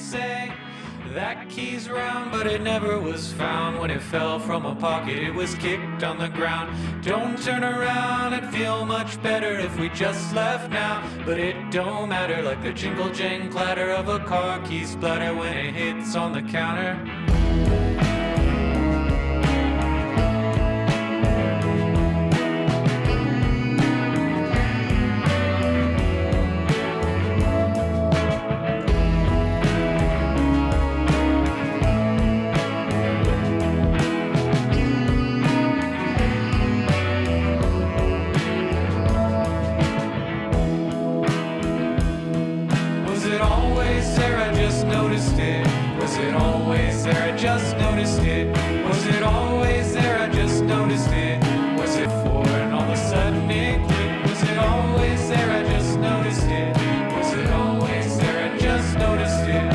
say that key's round, but it never was found. When it fell from a pocket, it was kicked on the ground. Don't turn around, it'd feel much better if we just left now. But it don't matter, like the jingle jang clatter of a car key splatter when it hits on the counter. Was it always there? I just noticed it. Was it always there? I just noticed it. Was it for and all of a sudden it clicked? Was it always there? I just noticed it. Was it always there? I just noticed it.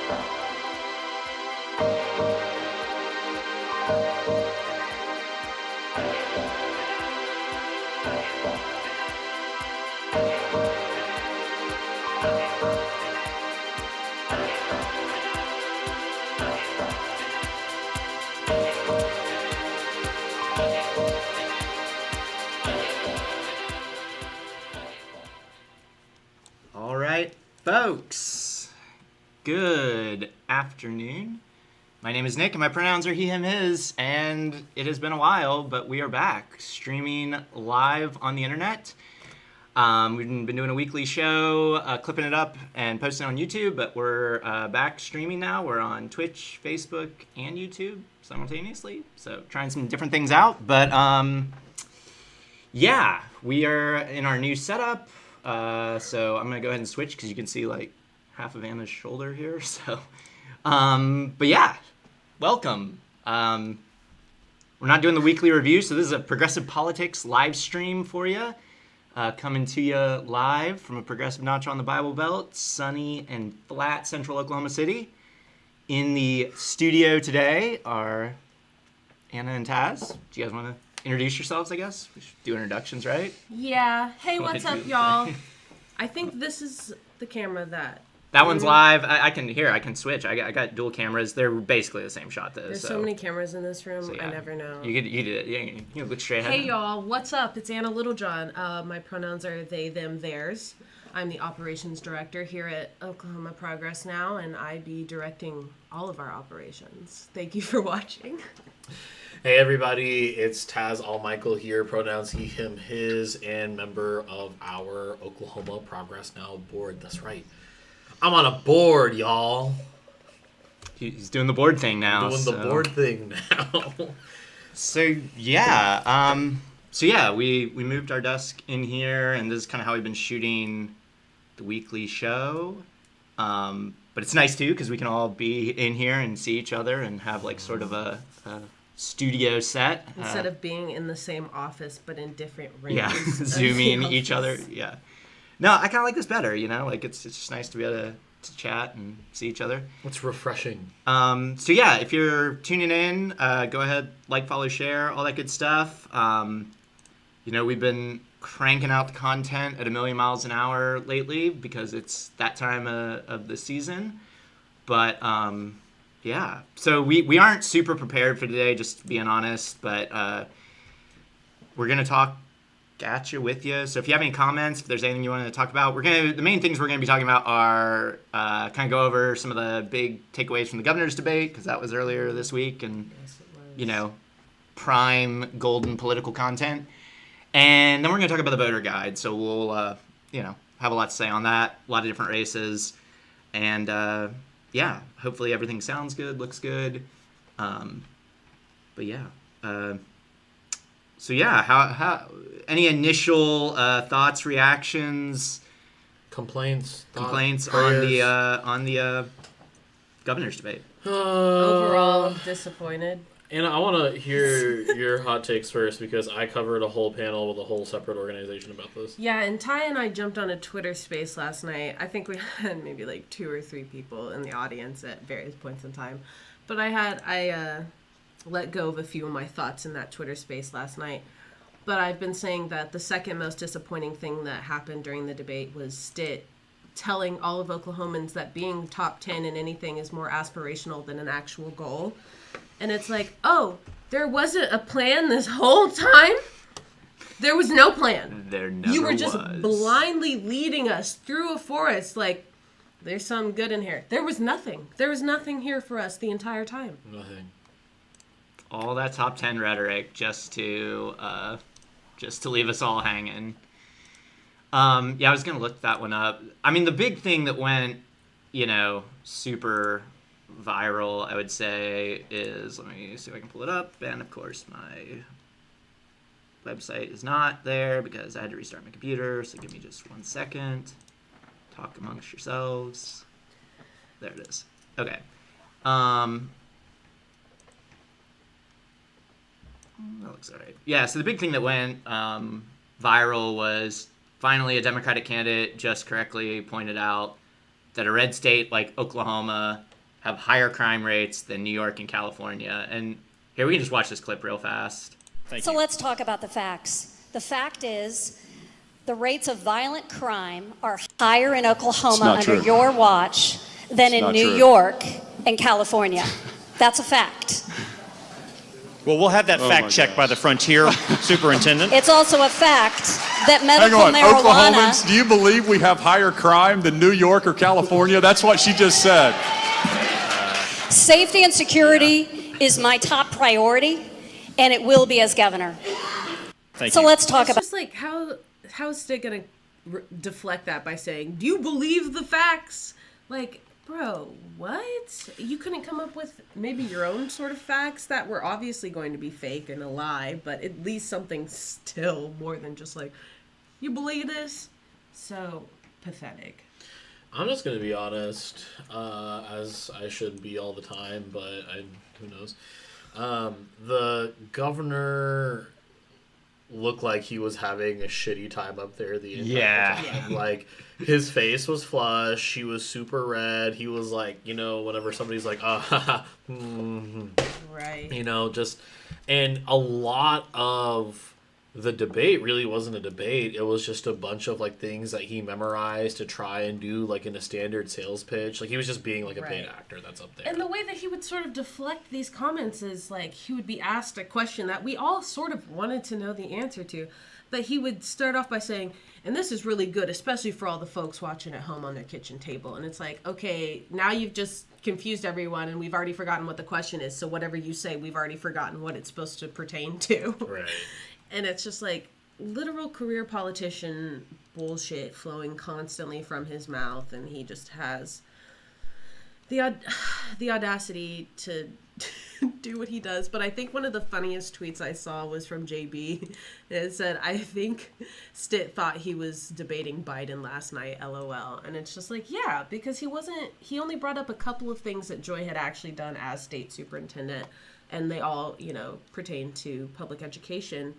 All right, folks. Good afternoon. My name is Nick, and my pronouns are he, him, his, and it has been a while, but we are back, streaming live on the internet. We've been doing a weekly show, clipping it up and posting it on YouTube, but we're back streaming now. We're on Twitch, Facebook, and YouTube simultaneously, so trying some different things out. But yeah, we are in our new setup, so I'm going to go ahead and switch because you can see like half of Anna's shoulder here. So, but yeah, welcome. We're not doing the weekly review, so this is a Progressive Politics live stream for you. Coming to you live from a progressive notch on the Bible Belt, sunny and flat central Oklahoma City. In the studio today are Anna and Taz. Do you guys want to introduce yourselves, I guess? We should do introductions, right? Yeah. Hey, what's up, y'all? I think this is the camera that... That one's live. I can switch. I got dual cameras. They're basically the same shot, though. There's so many cameras in this room, yeah. I never know. You did it. Yeah, you look straight ahead. Hey, y'all. What's up? It's Anna Littlejohn. My pronouns are they, them, theirs. I'm the operations director here at Oklahoma Progress Now, and I be directing all of our operations. Thank you for watching. Hey everybody, it's Taz Allmichael here, pronouns he, him, his, and member of our Oklahoma Progress Now board. That's right. I'm on a board, y'all. He's doing the board thing now. The board thing now. So yeah, we moved our desk in here, and this is kind of how we've been shooting the weekly show. But it's nice too because we can all be in here and see each other and have like sort of a studio set instead of being in the same office but in different rooms. Yeah, zooming each other. Yeah. No, I kind of like this better. You know, like it's just nice to be able to chat and see each other. It's refreshing. So yeah, if you're tuning in, go ahead, like, follow, share, all that good stuff. You know, we've been cranking out the content at 1,000,000 miles an hour lately because it's that time of the season. But yeah, so we aren't super prepared for today, just being honest. But we're gonna talk at you with you. So if you have any comments, if there's anything you want to talk about, the main things we're gonna be talking about are kind of go over some of the big takeaways from the governor's debate because that was earlier this week, and you know, prime golden political content. And then we're going to talk about the voter guide. So we'll, you know, have a lot to say on that. A lot of different races. And, yeah, hopefully everything sounds good, looks good. But, yeah. So, yeah, how any initial thoughts, reactions? Complaints on the governor's debate? Overall, I'm disappointed. Anna, I want to hear your hot takes first because I covered a whole panel with a whole separate organization about this. Yeah, and Ty and I jumped on a Twitter space last night. I think we had maybe like 2 or 3 people in the audience at various points in time. But I let go of a few of my thoughts in that Twitter space last night. But I've been saying that the second most disappointing thing that happened during the debate was Stitt telling all of Oklahomans that being top 10 in anything is more aspirational than an actual goal. And it's like, oh, there wasn't a plan this whole time? There was no plan. There never was. You were just blindly leading us through a forest like, there's some good in here. There was nothing. There was nothing here for us the entire time. Nothing. All that top 10 rhetoric just to leave us all hanging. Yeah, I was going to look that one up. I mean, the big thing that went, you know, super viral, I would say, is, let me see if I can pull it up. And, of course, my website is not there because I had to restart my computer. So give me just 1 second. Talk amongst yourselves. There it is. Okay. That looks all right. Yeah, so the big thing that went viral was finally a Democratic candidate just correctly pointed out that a red state like Oklahoma have higher crime rates than New York and California. And here, we can just watch this clip real fast. So let's talk about the facts. The fact is, the rates of violent crime are higher in Oklahoma under your watch than in New York and California. That's a fact. Well, we'll have that fact checked by the Frontier Superintendent. It's also a fact that Hang medical on, marijuana... Oklahomans, do you believe we have higher crime than New York or California? That's what she just said. Safety and security is my top priority, and it will be as governor. Thank So you. let's talk It's about... just like, how is Stitt gonna deflect that by saying, "Do you believe the facts?" Like, bro, what? You couldn't come up with maybe your own sort of facts that were obviously going to be fake and a lie, but at least something still more than just like, "You believe this?" So pathetic. I'm just gonna be honest, as I should be all the time, but who knows? The governor looked like he was having a shitty time up there the entire time. Like, his face was flushed, he was super red, he was like, whenever somebody's like, Right. and a lot of the debate really wasn't a debate. It was just a bunch of like things that he memorized to try and do like in a standard sales pitch. Like, he was just being like a paid Right. actor that's up there. And the way that he would sort of deflect these comments is like he would be asked a question that we all sort of wanted to know the answer to, but he would start off by saying, "And this is really good, especially for all the folks watching at home on their kitchen table." And it's like, okay, now you've just confused everyone and we've already forgotten what the question is. So whatever you say, we've already forgotten what it's supposed to pertain to. Right. And it's just like literal career politician bullshit flowing constantly from his mouth, and he just has the audacity to do what he does. But I think one of the funniest tweets I saw was from JB. It said, "I think Stitt thought he was debating Biden last night, LOL." And it's just like, yeah, because he only brought up a couple of things that Joy had actually done as state superintendent, and they all, pertain to public education.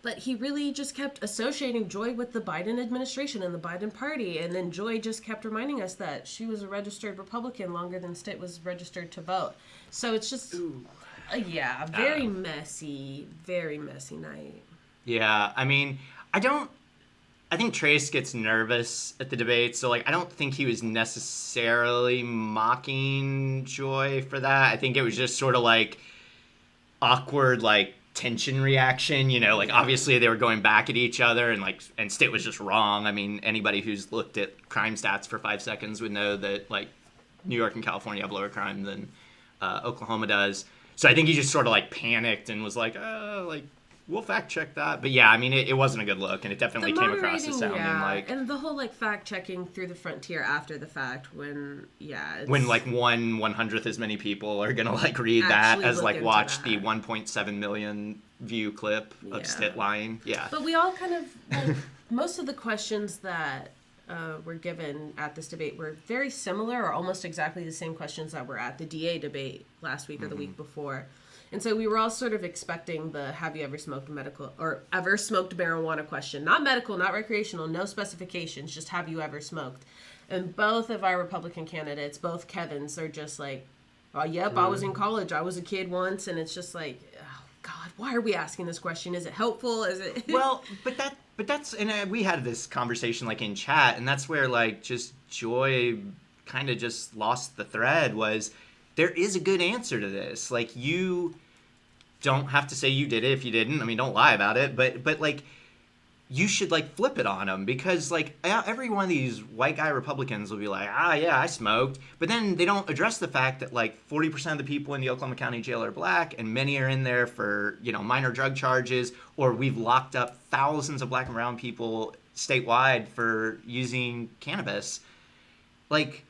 But he really just kept associating Joy with the Biden administration and the Biden party. And then Joy just kept reminding us that she was a registered Republican longer than Stitt was registered to vote. So it's just, very messy night. Yeah, I mean, I think Trace gets nervous at the debate, so, like, I don't think he was necessarily mocking Joy for that. I think it was just sort of, like, awkward, like, tension reaction, like, obviously they were going back at each other, and Stitt was just wrong. I mean, anybody who's looked at crime stats for 5 seconds would know that, like, New York and California have lower crime than Oklahoma does. So I think he just sort of, like, panicked and was like, we'll fact check that. But yeah, I mean, it wasn't a good look, and it definitely came across as sounding like... And the whole, like, fact-checking through the Frontier after the fact when, When, like, 1/100th as many people are gonna, like, read that as, like, watch the 1.7 million view clip of Stitt lying. Yeah. But we all kind of, like, most of the questions that were given at this debate were very similar or almost exactly the same questions that were at the DA debate last week or the week before. And so we were all sort of expecting the "have you ever smoked ever smoked marijuana" question. Not medical, not recreational, no specifications, just "have you ever smoked?" And both of our Republican candidates, both Kevins, are just like, "Oh, yep, I was in college. I was a kid once." And it's just like, oh, God, why are we asking this question? Is it helpful? Is it... Well, but that's, and we had this conversation, like, in chat, and that's where, like, just Joy kind of just lost the thread, was... There is a good answer to this. Like, you don't have to say you did it if you didn't. I mean, don't lie about it. But like, you should, like, flip it on them. Because, like, every one of these white guy Republicans will be like, yeah, I smoked. But then they don't address the fact that, like, 40% of the people in the Oklahoma County Jail are black. And many are in there for, minor drug charges. Or we've locked up thousands of black and brown people statewide for using cannabis. Like...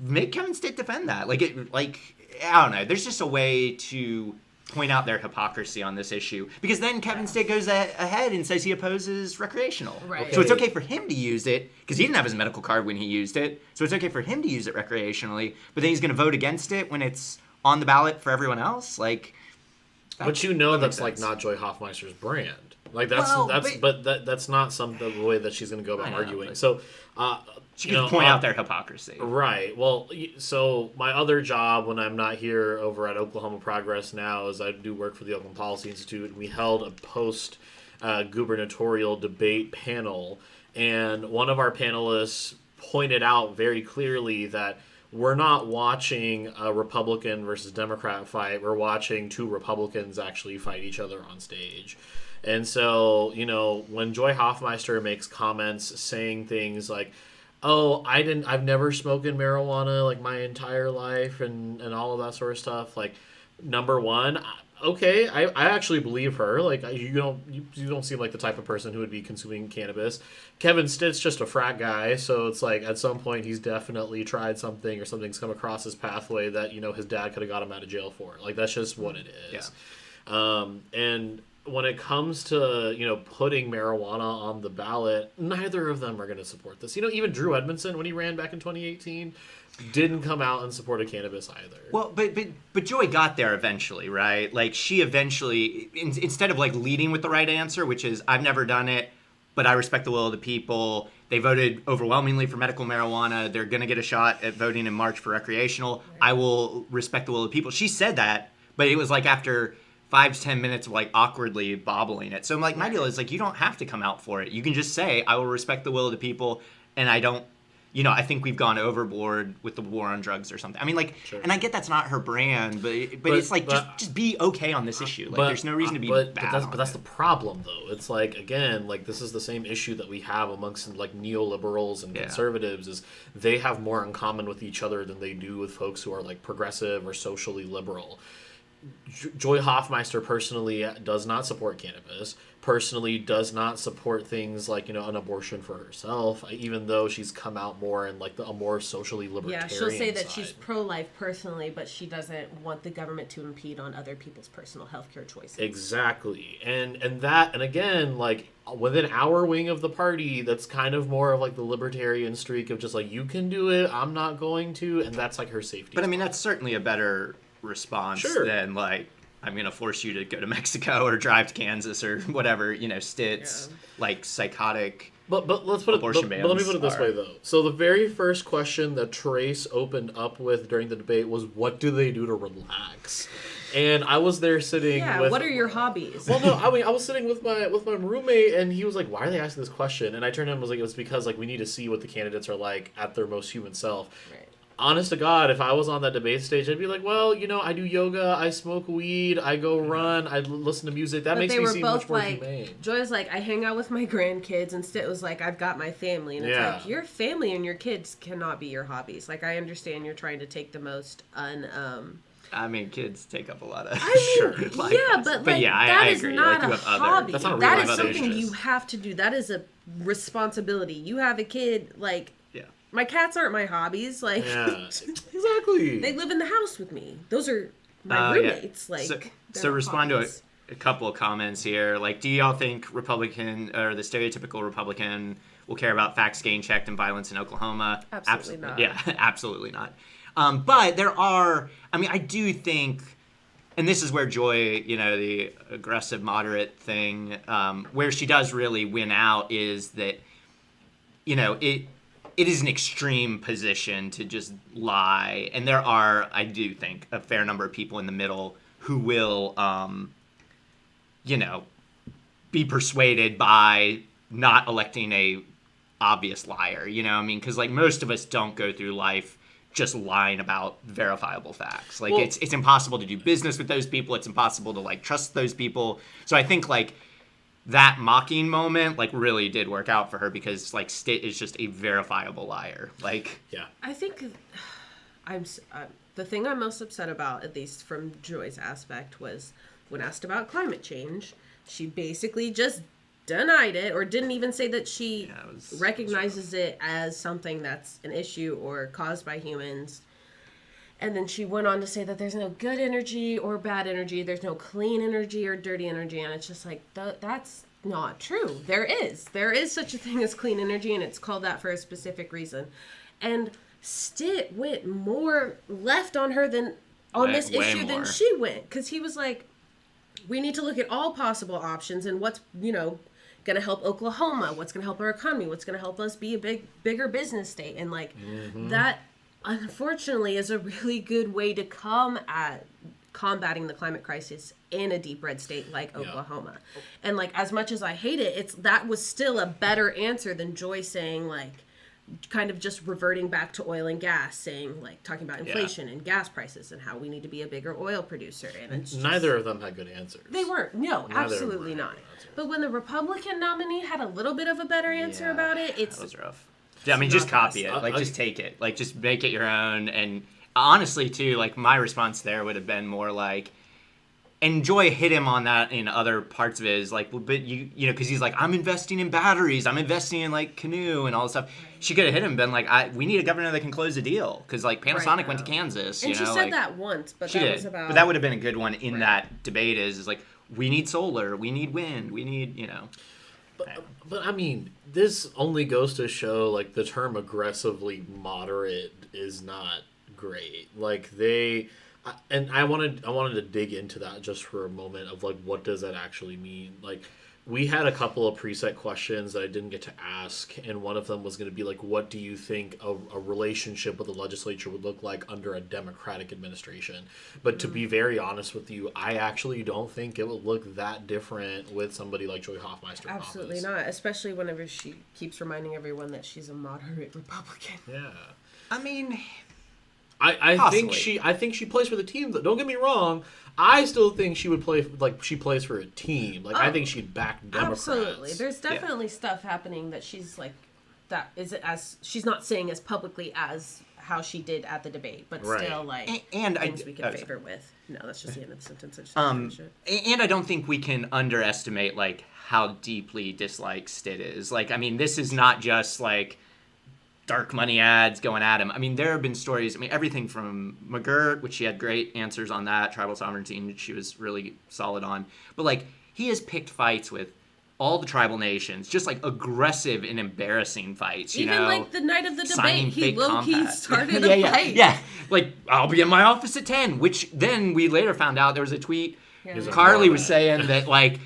Make Kevin Stitt defend that. I don't know. There's just a way to point out their hypocrisy on this issue. Because then Kevin Stitt goes ahead and says he opposes recreational. Right. So it's okay for him to use it, because he didn't have his medical card when he used it. So it's okay for him to use it recreationally. But then he's going to vote against it when it's on the ballot for everyone else. But that's like not Joy Hoffmeister's brand. Like that's not the way that she's going to go about arguing. So She could point out their hypocrisy. Right. Well, so my other job when I'm not here over at Oklahoma Progress now is I do work for the Oakland Policy Institute, and we held a post gubernatorial debate panel, and one of our panelists pointed out very clearly that we're not watching a Republican versus Democrat fight. We're watching two Republicans actually fight each other on stage. And so, when Joy Hoffmeister makes comments saying things like, "Oh, I've never smoked marijuana like my entire life," and all of that sort of stuff. Like, number one, okay, I actually believe her. Like, you don't seem like the type of person who would be consuming cannabis. Kevin Stitt's just a frat guy, so it's like at some point he's definitely tried something or something's come across his pathway that his dad could have got him out of jail for. Like, that's just what it is. Yeah. And when it comes to putting marijuana on the ballot, neither of them are going to support this. Even Drew Edmondson, when he ran back in 2018, didn't come out and supported cannabis either. Well, but Joy got there eventually, right? Like, she eventually, instead of like leading with the right answer, which is I've never done it, but I respect the will of the people. They voted overwhelmingly for medical marijuana. They're going to get a shot at voting in March for recreational. I will respect the will of the people. She said that, but it was like after 5 to 10 minutes of like awkwardly bobbling it. So like my deal is like, you don't have to come out for it. You can just say, I will respect the will of the people, and I don't, I think we've gone overboard with the war on drugs or something. I mean, like, sure. And I get that's not her brand, but it's like, just be okay on this issue. Like, there's no reason to be bad. But that's the problem, though. It's like, again, like, this is the same issue that we have amongst like neoliberals and conservatives is they have more in common with each other than they do with folks who are like progressive or socially liberal. Joy Hoffmeister personally does not support cannabis, personally does not support things like, an abortion for herself, even though she's come out more in like a more socially libertarian she'll say that side. she's pro-life personally, but she doesn't want the government to impede on other people's personal healthcare choices. Exactly. And again, like, within our wing of the party, that's kind of more of like the libertarian streak of just like, you can do it, I'm not going to, and that's like her safety. But I mean, that's certainly a better response than like, I'm going to force you to go to Mexico or drive to Kansas or whatever, Stitt's like psychotic but let's put abortion but let me put it this way, though. So the very first question that Trace opened up with during the debate was, what do they do to relax? And I was there sitting with... what are your hobbies? Well, no, I mean, I was sitting with my roommate, and he was like, why are they asking this question? And I turned to him and was like, it was because like we need to see what the candidates are like at their most human self. Right. Honest to God, if I was on that debate stage, I'd be like, well, I do yoga, I smoke weed, I go run, I listen to music. That makes me seem much more humane. Joy's like, I hang out with my grandkids, and Stitt was like, I've got my family. And it's like, your family and your kids cannot be your hobbies. Like, I understand you're trying to take the most I mean, kids take up a lot of but yeah, I agree. Not like, a hobby. That's not a that is something you have to do. That is a responsibility. You have a kid, like... My cats aren't my hobbies. Like, exactly. They live in the house with me. Those are my roommates. Yeah. Like, so respond to a couple of comments here. Like, do y'all think Republican or the stereotypical Republican will care about facts getting checked and violence in Oklahoma? Absolutely not. Yeah, absolutely not. But there are. I mean, I do think, and this is where Joy, the aggressive moderate thing, where she does really win out is that, it is an extreme position to just lie. And there are, I do think, a fair number of people in the middle who will, be persuaded by not electing a obvious liar, I mean, because, like, most of us don't go through life just lying about verifiable facts. Like, it's impossible to do business with those people. It's impossible to, like, trust those people. So I think, like, that mocking moment, like, really did work out for her because, like, Stitt is just a verifiable liar. Like, yeah. I think the thing I'm most upset about, at least from Joy's aspect, was when asked about climate change, she basically just denied it or didn't even say that she recognizes it as something that's an issue or caused by humans. And then she went on to say that there's no good energy or bad energy. There's no clean energy or dirty energy. And it's just like, that's not true. There is. There is such a thing as clean energy, and it's called that for a specific reason. And Stitt went more left on her than on this issue than she went. Because he was like, we need to look at all possible options and what's, going to help Oklahoma, what's going to help our economy, what's going to help us be a bigger business state. And like that, unfortunately, is a really good way to come at combating the climate crisis in a deep red state like Oklahoma. And like, as much as I hate it, that was still a better answer than Joy saying like, kind of just reverting back to oil and gas, saying like, talking about inflation and gas prices and how we need to be a bigger oil producer. And it's just, neither of them had good answers. they weren't. No, Neither absolutely were not. good answers. But when the Republican nominee had a little bit of a better answer about it, that was rough. I mean, just not copy the it. Like, just take it. Like, just make it your own. And honestly, too, like, my response there would have been more like, and Joy hit him on that in other parts of it, is like, well, but you know, because he's like, I'm investing in batteries, I'm investing in like Canoe and all this stuff. She could have hit him and been like, we need a governor that can close a deal, because like Panasonic went to Kansas. And you she know, said like, that once, but she that did. was about. But that would have been a good one in that debate. Is like, we need solar, we need wind, we need, you know. But I mean, this only goes to show like the term aggressively moderate is not great. Like I wanted to dig into that just for a moment of like, what does that actually mean? Like, we had a couple of preset questions that I didn't get to ask, and one of them was going to be like, what do you think a relationship with the legislature would look like under a Democratic administration? But to be very honest with you, I actually don't think it would look that different with somebody like Joy Hoffmeister. Absolutely in office. not, especially whenever she keeps reminding everyone that she's a moderate Republican. Yeah. I mean, I think she plays for the team. Don't get me wrong. I still think she would play like she plays for a team. Like I think she'd back Democrats. Absolutely, there's definitely stuff happening that she's like, that is as she's not saying as publicly as how she did at the debate, but still like and things we could favor with. No, that's just the end of the sentence. I just and I don't think we can underestimate like how deeply disliked Stitt is. Like, I mean, this is not just like dark money ads going at him. I mean, there have been stories. I mean, everything from McGirt, which she had great answers on that, tribal sovereignty, she was really solid on. But like, he has picked fights with all the tribal nations, just like aggressive and embarrassing fights. You even know, like the night of the signing debate, he fake low-key compacts. started a fight. Yeah. Like, I'll be in my office at 10, which then we later found out there was a tweet. Carly was saying that, like,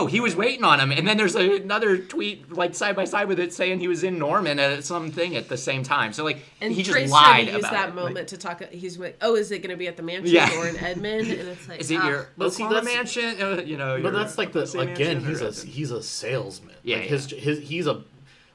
he was waiting on him. And then there's another tweet, like, side by side with it, saying he was in Norman at something at the same time. So, like, and he Trace just lied tried to use about that it. moment to talk. He's like, is it going to be at the mansion or in Edmond? And it's like, is it your Oklahoma mansion? You know, but that's like again, mansion, he's a salesman. Yeah, like he's a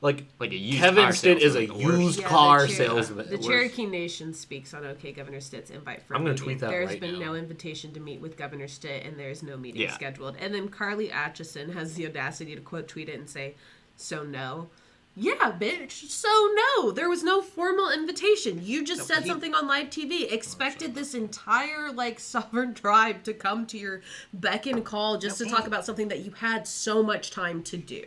like a used Kevin car Stitt is a salesman, used car salesman. The Cherokee Nation speaks on OK Governor Stitt's invite for a I'm going meeting. to tweet that There's right been now. no invitation to meet with Governor Stitt, and there's no meeting scheduled. And then Carly Atchison has the audacity to quote tweet it and say, "So no." Yeah, bitch. So no, there was no formal invitation. You just said something on live TV. Expected this entire like sovereign tribe to come to your beck and call just to talk about something that you had so much time to do.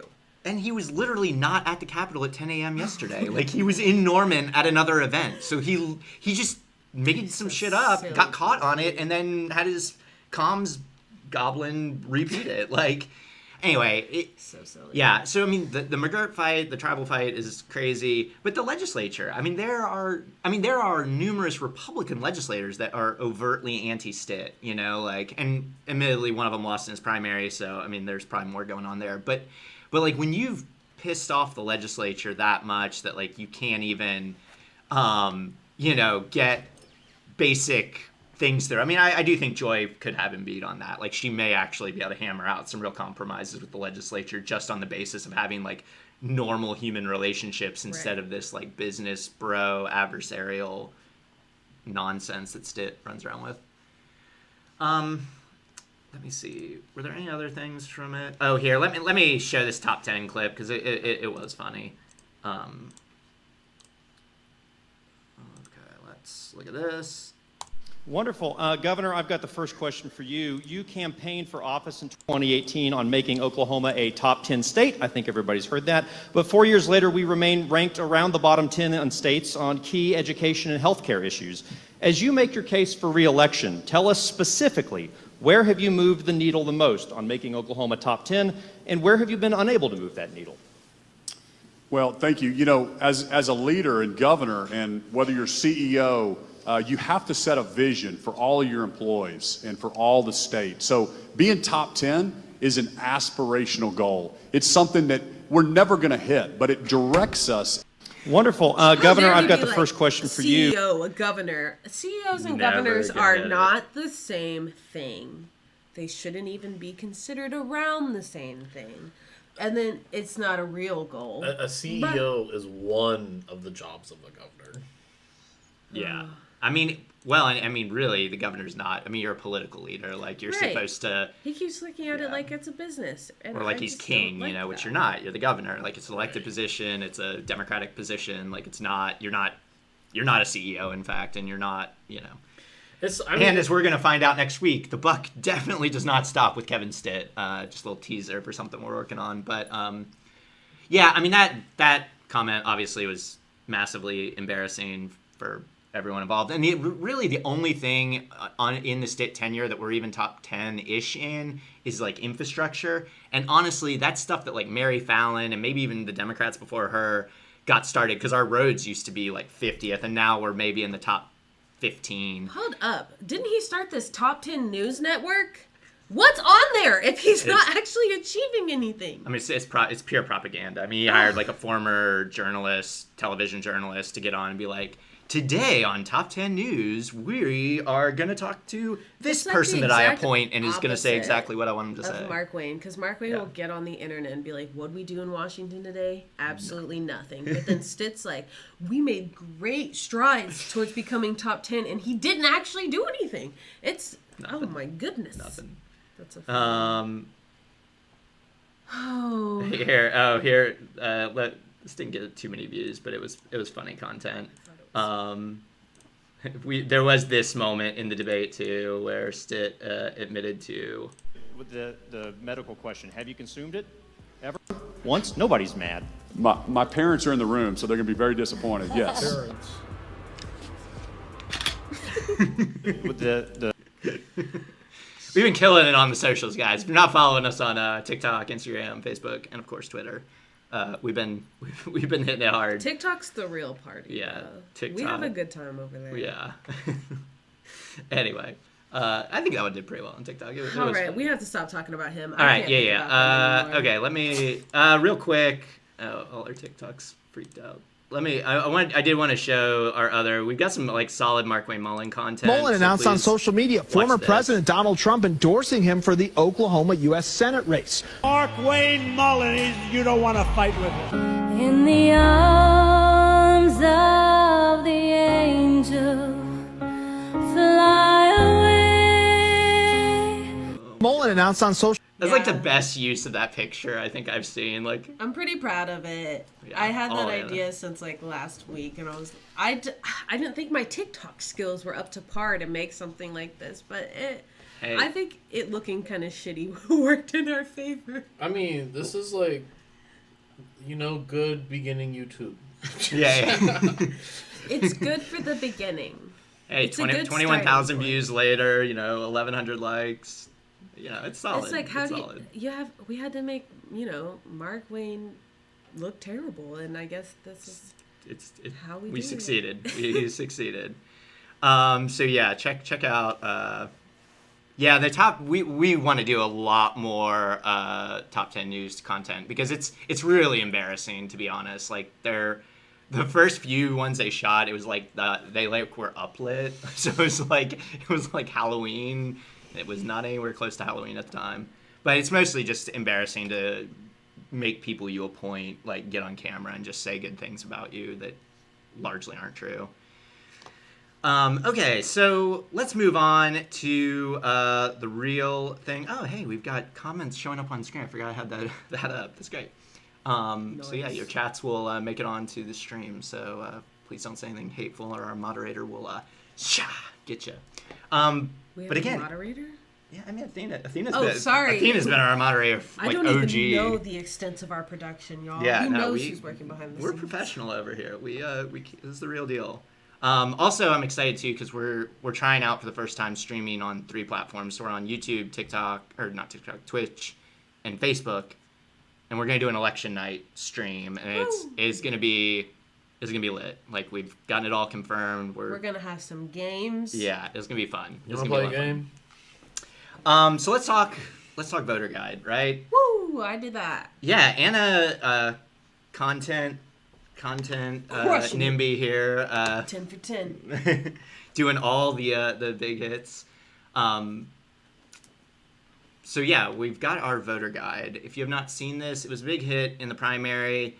And he was literally not at the Capitol at 10 a.m. yesterday. Like, he was in Norman at another event. So he just made some shit up, got caught on it, and then had his comms goblin repeat it. Like, anyway. So silly. Yeah, so, I mean, the McGirt fight, the tribal fight is crazy. But the legislature, I mean, there are numerous Republican legislators that are overtly anti-Stitt, you know, like, and admittedly one of them lost in his primary, so, I mean, there's probably more going on there. But like, when you've pissed off the legislature that much that like you can't even, you know, get basic things through. I mean, I do think Joy could have him beat on that. Like, she may actually be able to hammer out some real compromises with the legislature just on the basis of having like normal human relationships instead of this like business bro adversarial nonsense that Stitt runs around with. Let me see. Were there any other things from it? Oh, here. Let me show this top 10 clip because it was funny. Okay, let's look at this. Wonderful. Governor, I've got the first question for you. You campaigned for office in 2018 on making Oklahoma a top 10 state. I think everybody's heard that. But 4 years later, we remain ranked around the bottom 10 on states on key education and healthcare issues. As you make your case for re-election, tell us specifically, where have you moved the needle the most on making Oklahoma top 10, and where have you been unable to move that needle? Well, thank you. You know, as a leader and governor, and whether you're CEO, you have to set a vision for all of your employees and for all the states. So being top 10 is an aspirational goal. It's something that we're never going to hit, but it directs us. Wonderful. Governor, I've got the first question for you. CEO, a governor. CEOs and Never governors gonna are get it. not the same thing. They shouldn't even be considered around the same thing. And then it's not a real goal. A CEO is one of the jobs of a governor. Yeah. I mean, well, I mean, really, the governor's not. I mean, you're a political leader. Like, you're Right. supposed to, He keeps looking at it like it's a business. And or like I he's just king, don't you know, like which that. you're not. You're the governor. Like, it's an elected position. It's a democratic position. Like, it's not. You're not a CEO, in fact, and you're not. You know. And as we're gonna find out next week, the buck definitely does not stop with Kevin Stitt. Just a little teaser for something we're working on. But yeah, I mean that comment obviously was massively embarrassing for everyone involved. And really the only thing in the Stitt tenure that we're even top 10-ish in is like infrastructure. And honestly, that's stuff that like Mary Fallon and maybe even the Democrats before her got started, because our roads used to be like 50th, and now we're maybe in the top 15. Hold up. Didn't he start this top 10 news network? What's on there if he's not actually achieving anything? I mean, it's pure propaganda. I mean, he hired like a former television journalist to get on and be like, today on Top 10 News, we are going to talk to this It's like person the that I exact appoint and is going to say opposite exactly what I want him to say. Of Mark Wayne, because Mark Wayne Yeah. will get on the internet and be like, what'd we do in Washington today? Absolutely nothing. But then Stitt's like, we made great strides towards becoming top 10, and he didn't actually do anything. It's, oh my goodness. Nothing. That's a Here. This didn't get too many views, but it was funny content. There was this moment in the debate too where Stitt admitted to. With the medical question, have you consumed it ever? Once? Nobody's mad. My parents are in the room, so they're going to be very disappointed. Yes. With the We've been killing it on the socials, guys. If you're not following us on TikTok, Instagram, Facebook, and of course Twitter, we've been hitting it hard. TikTok's the real party. Yeah, though. TikTok. We have a good time over there. Yeah. Anyway, I think that one did pretty well on TikTok. It was All right, fun. we have to stop talking about him. All right, yeah. Okay, let me real quick. Oh, all our TikToks freaked out. I did want to show our other. We've got some like solid Mark Wayne Mullen content. Mullen so announced on please social media former this. President Donald Trump endorsing him for the Oklahoma U.S. Senate race. Mark Wayne Mullen, you don't want to fight with him. In the arms of the angel, fly away. Mullen announced on social. That's like the best use of that picture I think I've seen. Like, I'm pretty proud of it. Yeah. I had that Oh, yeah. idea since like last week, and I didn't think my TikTok skills were up to par to make something like this, but I think it looking kind of shitty worked in our favor. I mean, this is like, good beginning YouTube. yeah. It's good for the beginning. Hey, It's a good 21,000 starting point. views later. 1,100 likes. It's solid. It's like solid. we had to make Mark Wayne look terrible, and I guess this is how we do it. succeeded. We succeeded. So yeah, check out. The top. We want to do a lot more top 10 news content, because it's really embarrassing, to be honest. Like the first few ones they shot, it was like they were uplit, so it was like Halloween. It was not anywhere close to Halloween at the time. But it's mostly just embarrassing to make people you appoint like get on camera and just say good things about you that largely aren't true. Okay, so let's move on to the real thing. Oh, hey, we've got comments showing up on screen. I forgot I had that up. That's great. So yeah, your chats will make it onto the stream. So please don't say anything hateful, or our moderator will get you. We have But a again, moderator? yeah, I mean Athena's sorry. Athena's been our moderator, I like don't OG. even know the extent of our production, y'all. Yeah, Who no, knows who's working behind the we're scenes? professional over here. We this is the real deal. Also, I'm excited too because we're trying out for the first time streaming on 3 platforms. So we're on YouTube, Twitch, and Facebook, and we're gonna do an election night stream, and it's gonna be lit. Like, we've gotten it all confirmed. We're gonna have some games. Yeah, it's gonna be fun. You want to play a game? So let's talk let's talk voter guide, right? Woo! I did that. Yeah, Anna, content Crushing it. NIMBY here, 10 for 10. doing all the big hits. So yeah, we've got our voter guide. If you have not seen this, it was a big hit in the primary.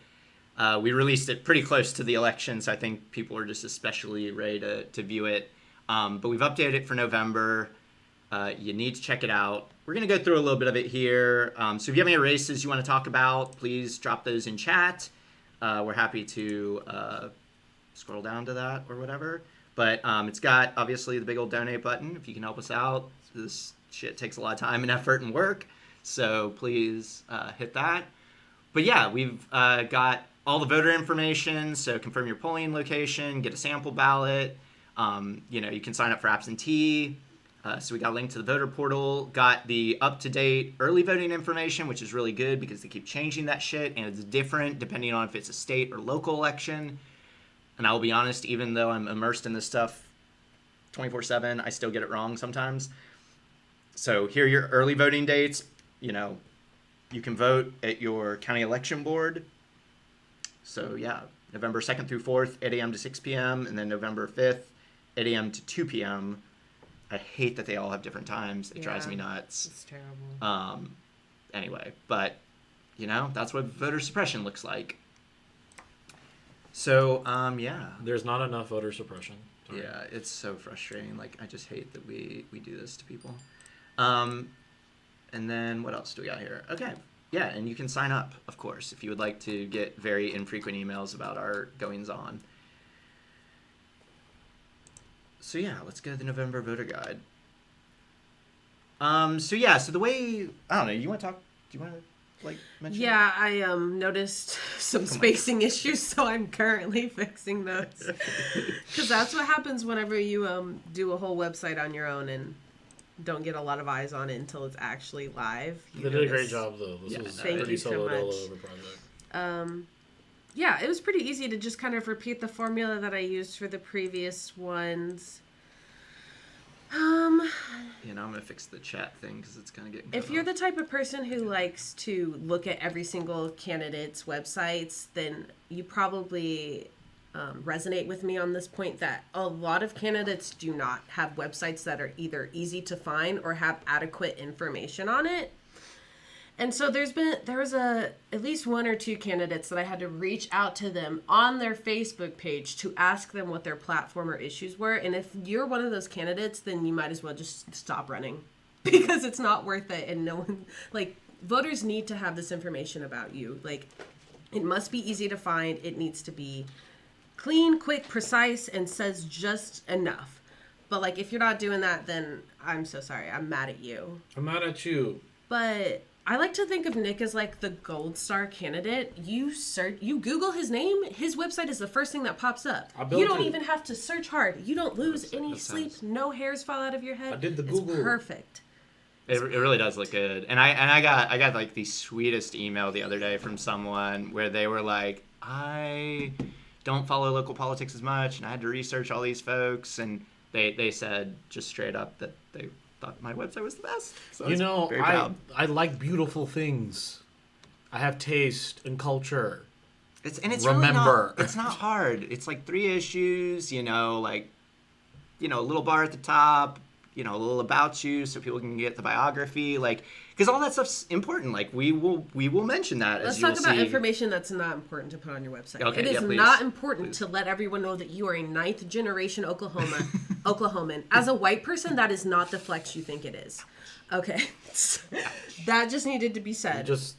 We released it pretty close to the election, so I think people are just especially ready to view it. But we've updated it for November. You need to check it out. We're going to go through a little bit of it here. So if you have any races you want to talk about, please drop those in chat. We're happy to scroll down to that or whatever. But it's got, obviously, the big old donate button if you can help us out. This shit takes a lot of time and effort and work. So please hit that. But yeah, we've got all the voter information. So confirm your polling location, get a sample ballot. You can sign up for absentee. So we got a link to the voter portal, got the up-to-date early voting information, which is really good because they keep changing that shit, and it's different depending on if it's a state or local election. And I'll be honest, even though I'm immersed in this stuff 24/7, I still get it wrong sometimes. So here are your early voting dates. You can vote at your county election board. So yeah, November 2nd through 4th, 8 a.m. to 6 p.m., and then November 5th, 8 a.m. to 2 p.m., I hate that they all have different times. It drives me nuts. It's terrible. Anyway, but, that's what voter suppression looks like. So, yeah. There's not enough voter suppression. Sorry. Yeah, it's so frustrating. Like, I just hate that we do this to people. And then what else do we got here? Okay. Yeah, and you can sign up, of course, if you would like to get very infrequent emails about our goings-on. So yeah, let's go to the November voter guide. So the way, I don't know, you want to talk, do you want to mention? Yeah, I noticed some spacing issues, so I'm currently fixing those. Because that's what happens whenever you do a whole website on your own and don't get a lot of eyes on it until it's actually live. They did a great job, though. This was pretty solo over project. Yeah, it was pretty easy to just kind of repeat the formula that I used for the previous ones. I'm going to fix the chat thing because it's kind of getting If you're the type of person who likes to look at every single candidate's websites, then you probably resonate with me on this point that a lot of candidates do not have websites that are either easy to find or have adequate information on it. And so there was at least one or two candidates that I had to reach out to them on their Facebook page to ask them what their platform or issues were. And if you're one of those candidates, then you might as well just stop running because it's not worth it. And no one, voters need to have this information about you. It must be easy to find. It needs to be clean, quick, precise, and says just enough. But if you're not doing that, then I'm so sorry. I'm mad at you. I'm mad at you. But I like to think of Nick as the gold star candidate. You Google his name, his website is the first thing that pops up. You don't even have to search hard. You don't lose any sleep. No hairs fall out of your head. I did the Google. It's perfect. It really does look good. And I got the sweetest email the other day from someone where they were like, I don't follow local politics as much, and I had to research all these folks, and they said just straight up that they thought my website was the best. So very proud. I like beautiful things. I have taste and culture. It's remember. It's not hard. It's 3 issues, a little bar at the top, a little about you so people can get the biography, because all that stuff's important. We will mention that. Let's talk about information that's not important to put on your website. Okay, it is please. not important to let everyone know that you are a 9th generation Oklahoman. As a white person, that is not the flex you think it is. Okay. That just needed to be said. You're just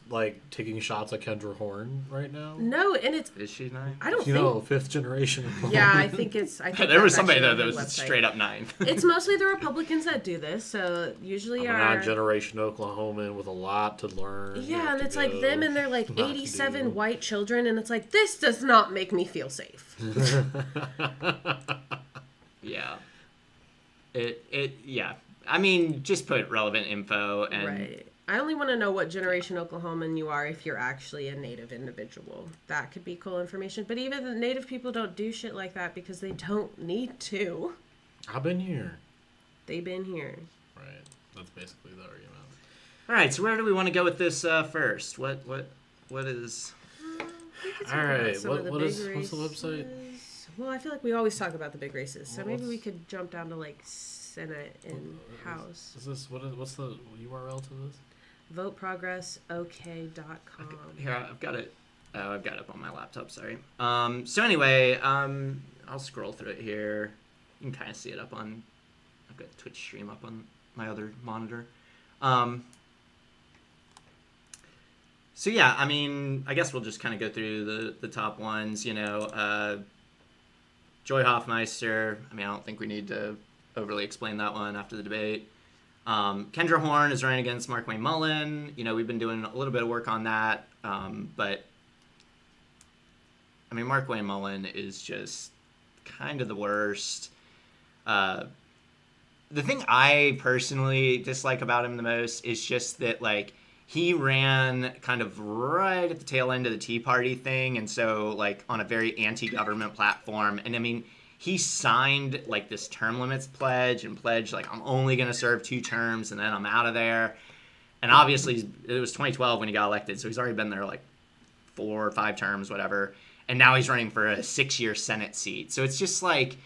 taking shots at Kendra Horn right now? No, and it's... Is she 9? I don't think... 5th generation. Yeah, I think there was somebody though that was straight up 9. It's mostly the Republicans that do this, so usually I'm a 9-generation Oklahoman with a lot to learn. Yeah, and it's them and their 87 white children, and it's this does not make me feel safe. Yeah. Yeah. I mean, just put relevant info and... Right. I only want to know what generation Oklahoman you are if you're actually a Native individual. That could be cool information. But even the Native people don't do shit like that because they don't need to. I've been here. They've been here. Right. That's basically the argument. All right, so where do we want to go with this first? What is? All right, Some of the what's big the website? races. Well, I feel like we always talk about the big races, so maybe we could jump down to like Senate and House. Is this what's the URL to this? VoteProgressOK.com. Here, I've got it. Oh, I've got it up on my laptop. Sorry. So anyway, I'll scroll through it here. You can kind of see it up on. I've got Twitch stream up on my other monitor. So yeah, I mean, I guess we'll just kind of go through the top ones. You know, Joy Hoffmeister. I mean, I don't think we need to overly explain that one after the debate. Kendra Horn is running against Markwayne Mullin. You know, we've been doing a little bit of work on that, but I mean, Markwayne Mullin is just kind of the worst. The thing I personally dislike about him the most is just that, like, he ran kind of right at the tail end of the Tea Party thing, and so, like, on a very anti-government platform. And I mean, he signed, like, this term limits pledge and pledged, like, I'm only going to serve 2 terms and then I'm out of there. And obviously, it was 2012 when he got elected, so he's already been there, like, 4 or 5 terms, whatever. And now he's running for a 6-year Senate seat. So it's just, like,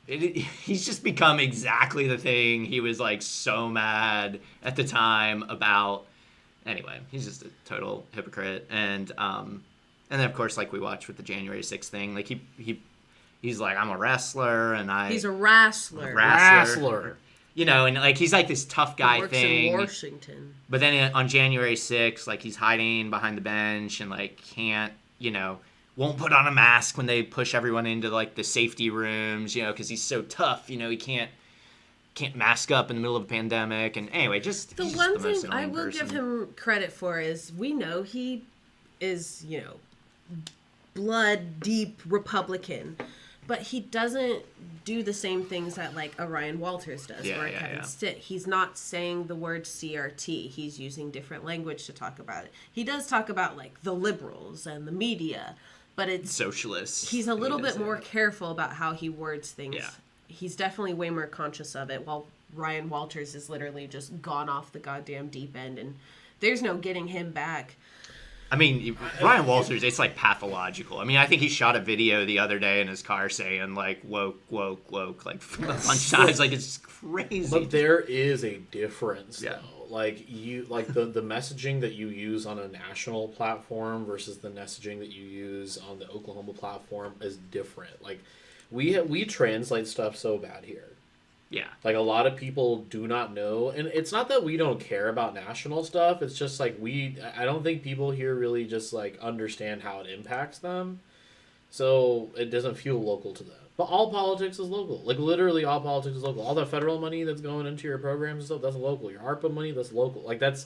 he's just become exactly the thing he was, like, so mad at the time about. Anyway, he's just a total hypocrite. And then, of course, like we watched with the January 6th thing, like, he's like, I'm a wrestler, and He's a wrestler. Wrestler. You know, and, like, he's like this tough guy Works thing. in Washington. But then on January 6th, like, he's hiding behind the bench and, like, can't, you know, won't put on a mask when they push everyone into, like, the safety rooms, you know, because he's so tough, you know, he can't mask up in the middle of a pandemic. And anyway, just The he's one just the most thing I annoying will person. give him credit for is we know he is, you know, blood deep Republican, but he doesn't do the same things that, like, a Ryan Walters does or a Kevin Stitt. He's not saying the word CRT. He's using different language to talk about it. He does talk about, like, the liberals and the media, but it's Socialists. he's a little He bit does more that. careful about how he words things. Yeah. He's definitely way more conscious of it, while Ryan Walters is literally just gone off the goddamn deep end, and there's no getting him back. I mean, Ryan Walters, it's, like, pathological. I mean, I think he shot a video the other day in his car saying, like, woke, like, a bunch of times. Like, it's crazy. But there is a difference, Yeah. though. Like, the messaging that you use on a national platform versus the messaging that you use on the Oklahoma platform is different. Like, we translate stuff so bad here. Yeah. Like, a lot of people do not know, and it's not that we don't care about national stuff. It's just like I don't think people here really just, like, understand how it impacts them. So it doesn't feel local to them. But all politics is local. Like, literally all politics is local. All the federal money that's going into your programs and stuff, that's local. Your ARPA money, that's local. Like, that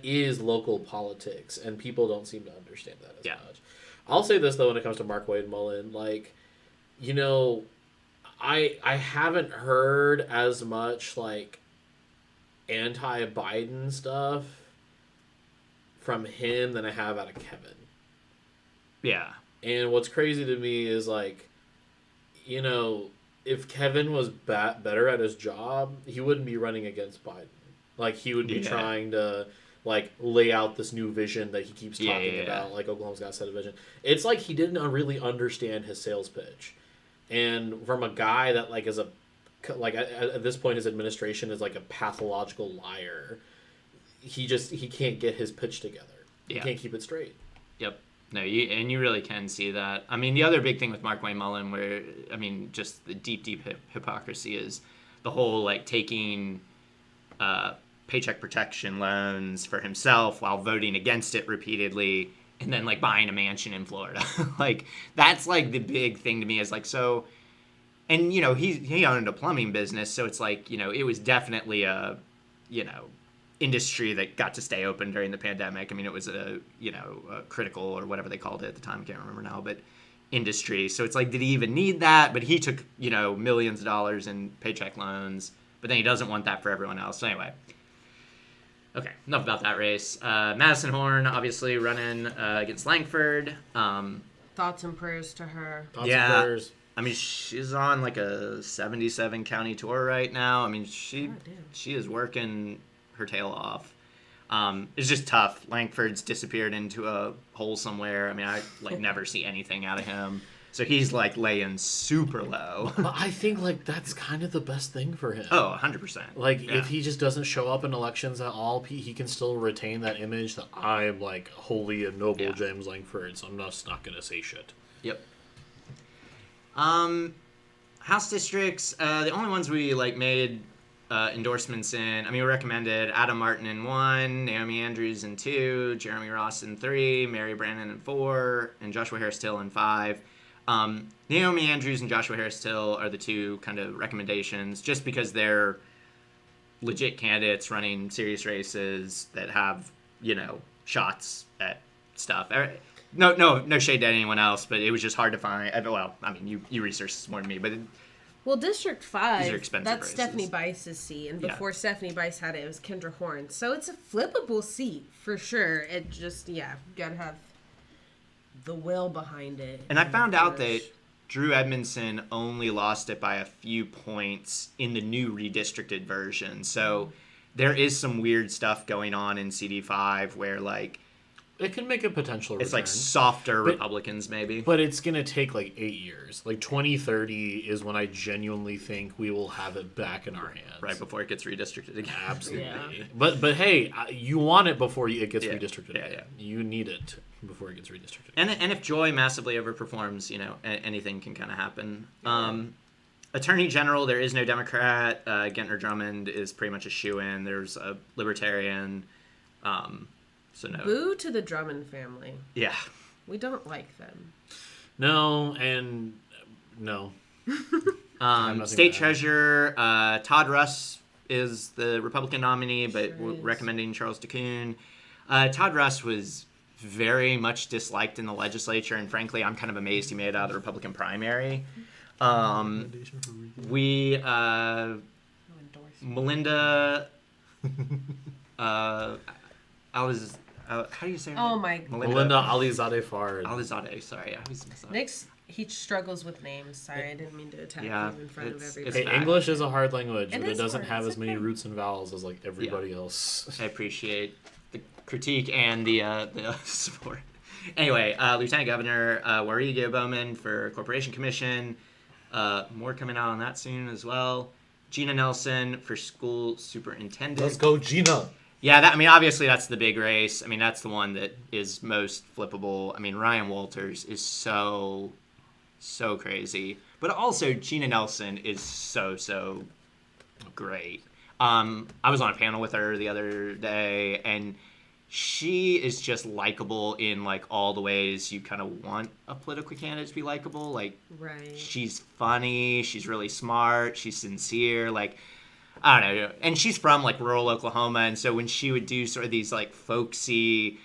is local politics, and people don't seem to understand that as much. I'll say this, though, when it comes to Markwayne Mullin, like, you know, I haven't heard as much, like, anti-Biden stuff from him than I have out of Kevin. Yeah. And what's crazy to me is, like, you know, if Kevin was better at his job, he wouldn't be running against Biden. Like, he would be trying to, like, lay out this new vision that he keeps talking about. Like, Oklahoma's got a set of vision. It's like he didn't really understand his sales pitch. And from a guy that, like, is at this point, his administration is, like, a pathological liar. He can't get his pitch together. He can't keep it straight. Yep. No, you really can see that. I mean, the other big thing with Markwayne Mullin, where, I mean, just the deep hypocrisy is the whole, like, taking paycheck protection loans for himself while voting against it repeatedly, and then, like, buying a mansion in Florida. Like, that's, like, the big thing to me is, like, so, and, you know, he owned a plumbing business, so it's like, you know, it was definitely a, you know, industry that got to stay open during the pandemic. I mean, it was a critical, or whatever they called it at the time, I can't remember now, but industry. So it's like, did he even need that? But he took, you know, millions of dollars in paycheck loans, but then he doesn't want that for everyone else. So anyway. Okay, enough about that race. Madison Horn, obviously, running against Langford. Thoughts and prayers to her. Thoughts and prayers. I mean, she's on, like, a 77 county tour right now. I mean, she is working her tail off. It's just tough. Langford's disappeared into a hole somewhere. I mean, I never see anything out of him. So he's laying super low. But I think that's kind of the best thing for him. Oh, 100%. If he just doesn't show up in elections at all, he can still retain that image that I'm holy and noble James Langford. So I'm just not gonna say shit. Yep. House districts. The only ones we made endorsements in. I mean, we recommended Adam Martin in 1, Naomi Andrews in 2, Jeremy Ross in 3, Mary Brannon in 4, and Joshua Harris-Till in 5. Naomi Andrews and Joshua Harris-Till are the two kind of recommendations, just because they're legit candidates running serious races that have, shots at stuff. No shade to anyone else, but it was just hard to find. Well, I mean, you researched this more than me, but well, District 5, these are expensive that's races. Stephanie Bice's seat, and before Stephanie Bice had it, it was Kendra Horn. So it's a flippable seat for sure. It just, you gotta have the will behind it. And I found out that Drew Edmondson only lost it by a few points in the new redistricted version. So there is some weird stuff going on in CD5 where it can make a potential return. It's softer Republicans maybe. But it's going to take 8 years. 2030 is when I genuinely think we will have it back in our hands. Right before it gets redistricted again. Absolutely. Yeah. But hey, you want it before it gets redistricted again. Yeah. You need it before it gets redistricted. And if Joy massively overperforms, anything can kind of happen. Attorney General, there is no Democrat. Gentner Drummond is pretty much a shoo-in. There's a Libertarian. So no. Boo to the Drummond family. Yeah. We don't like them. No, and no. State Treasurer, Todd Russ is the Republican nominee, but we're recommending Charles DeCoon. Todd Russ was very much disliked in the legislature, and frankly, I'm kind of amazed he made it out of the Republican primary. Melinda, how do you say her Oh name? my. Melinda Alizadeh Fard. Alizadeh, sorry. I was Nick's, he struggles with names. Sorry, I didn't mean to attack you in front of everybody. Hey, English is a hard language, It but it is doesn't hard. have It's as many okay. roots and vowels as everybody else. I appreciate the critique and the support. Anyway, Lieutenant Governor Warrigo Bowman for Corporation Commission. More coming out on that soon as well. Gina Nelson for School Superintendent. Let's go, Gina. Yeah, obviously that's the big race. I mean, that's the one that is most flippable. I mean, Ryan Walters is so crazy. But also, Gina Nelson is so great. I was on a panel with her the other day, and she is just likable in all the ways you kind of want a political candidate to be likable. Right. She's funny, she's really smart, she's sincere, I don't know. And she's from rural Oklahoma, and so when she would do sort of these folksy,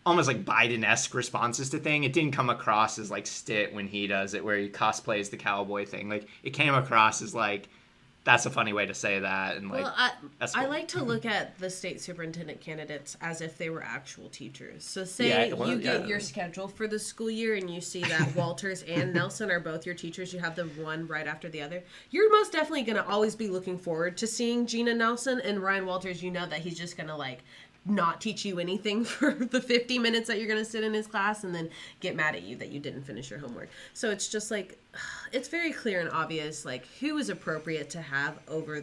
almost Biden-esque responses to things, it didn't come across as Stitt when he does it, where he cosplays the cowboy thing. It came across as that's a funny way to say that, and Well, that's I cool. like to look at the state superintendent candidates as if they were actual teachers. So say you get your schedule for the school year and you see that Walters and Nelson are both your teachers. You have the one right after the other. You're most definitely going to always be looking forward to seeing Gina Nelson, and Ryan Walters, you know that he's just going to not teach you anything for the 50 minutes that you're going to sit in his class and then get mad at you that you didn't finish your homework. So it's just it's very clear and obvious who is appropriate to have over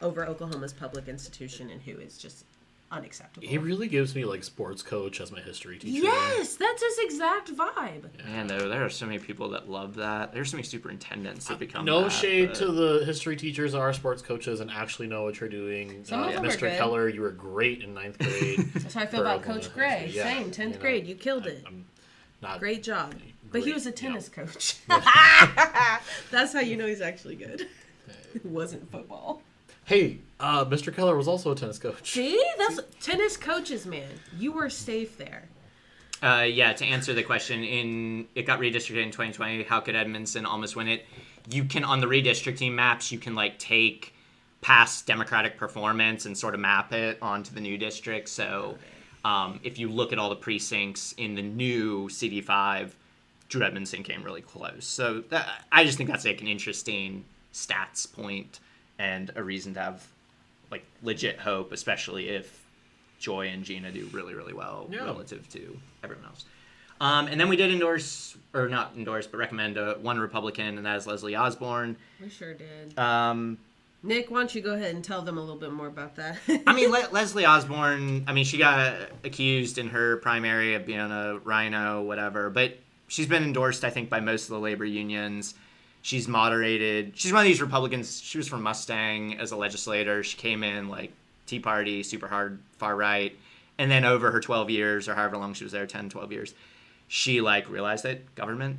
Oklahoma's public institution and who is just unacceptable. He really gives me sports coach as my history teacher. Yes, that's his exact vibe. Man, there are so many people that love that. There's so many superintendents that become No that, shade but- to the history teachers that are sports coaches and actually know what you're doing. Some of them are Mr. good. Keller, you were great in 9th grade. That's how I feel for about Oklahoma Coach Gray. history. Yeah, Same, 10th grade. You killed it. I'm not Great job. But he great, was a tennis yeah. coach. That's how you know he's actually good. It wasn't football. Hey, Mr. Keller was also a tennis coach. See? That's tennis coaches, man. You were safe there. To answer the question, it got redistricted in 2020. How could Edmondson almost win it? You can, on the redistricting maps, you can take past Democratic performance and sort of map it onto the new district. So if you look at all the precincts in the new CD5, Drew Edmondson came really close. So I just think that's an interesting stats point and a reason to have like legit hope, especially if Joy and Gina do really, really well Yeah. relative to everyone else. And then we did not endorse, but recommend one Republican, and that is Leslie Osborne. We sure did. Um, Nick, why don't you go ahead and tell them a little bit more about that? I mean, Leslie Osborne, I mean, she got accused in her primary of being a rhino, whatever, but she's been endorsed, I think, by most of the labor unions. She's moderated. She's one of these Republicans. She was from Mustang as a legislator. She came in like Tea Party, super hard, far right. And then over her 12 years, or however long she was there, 10, 12 years, she like realized that government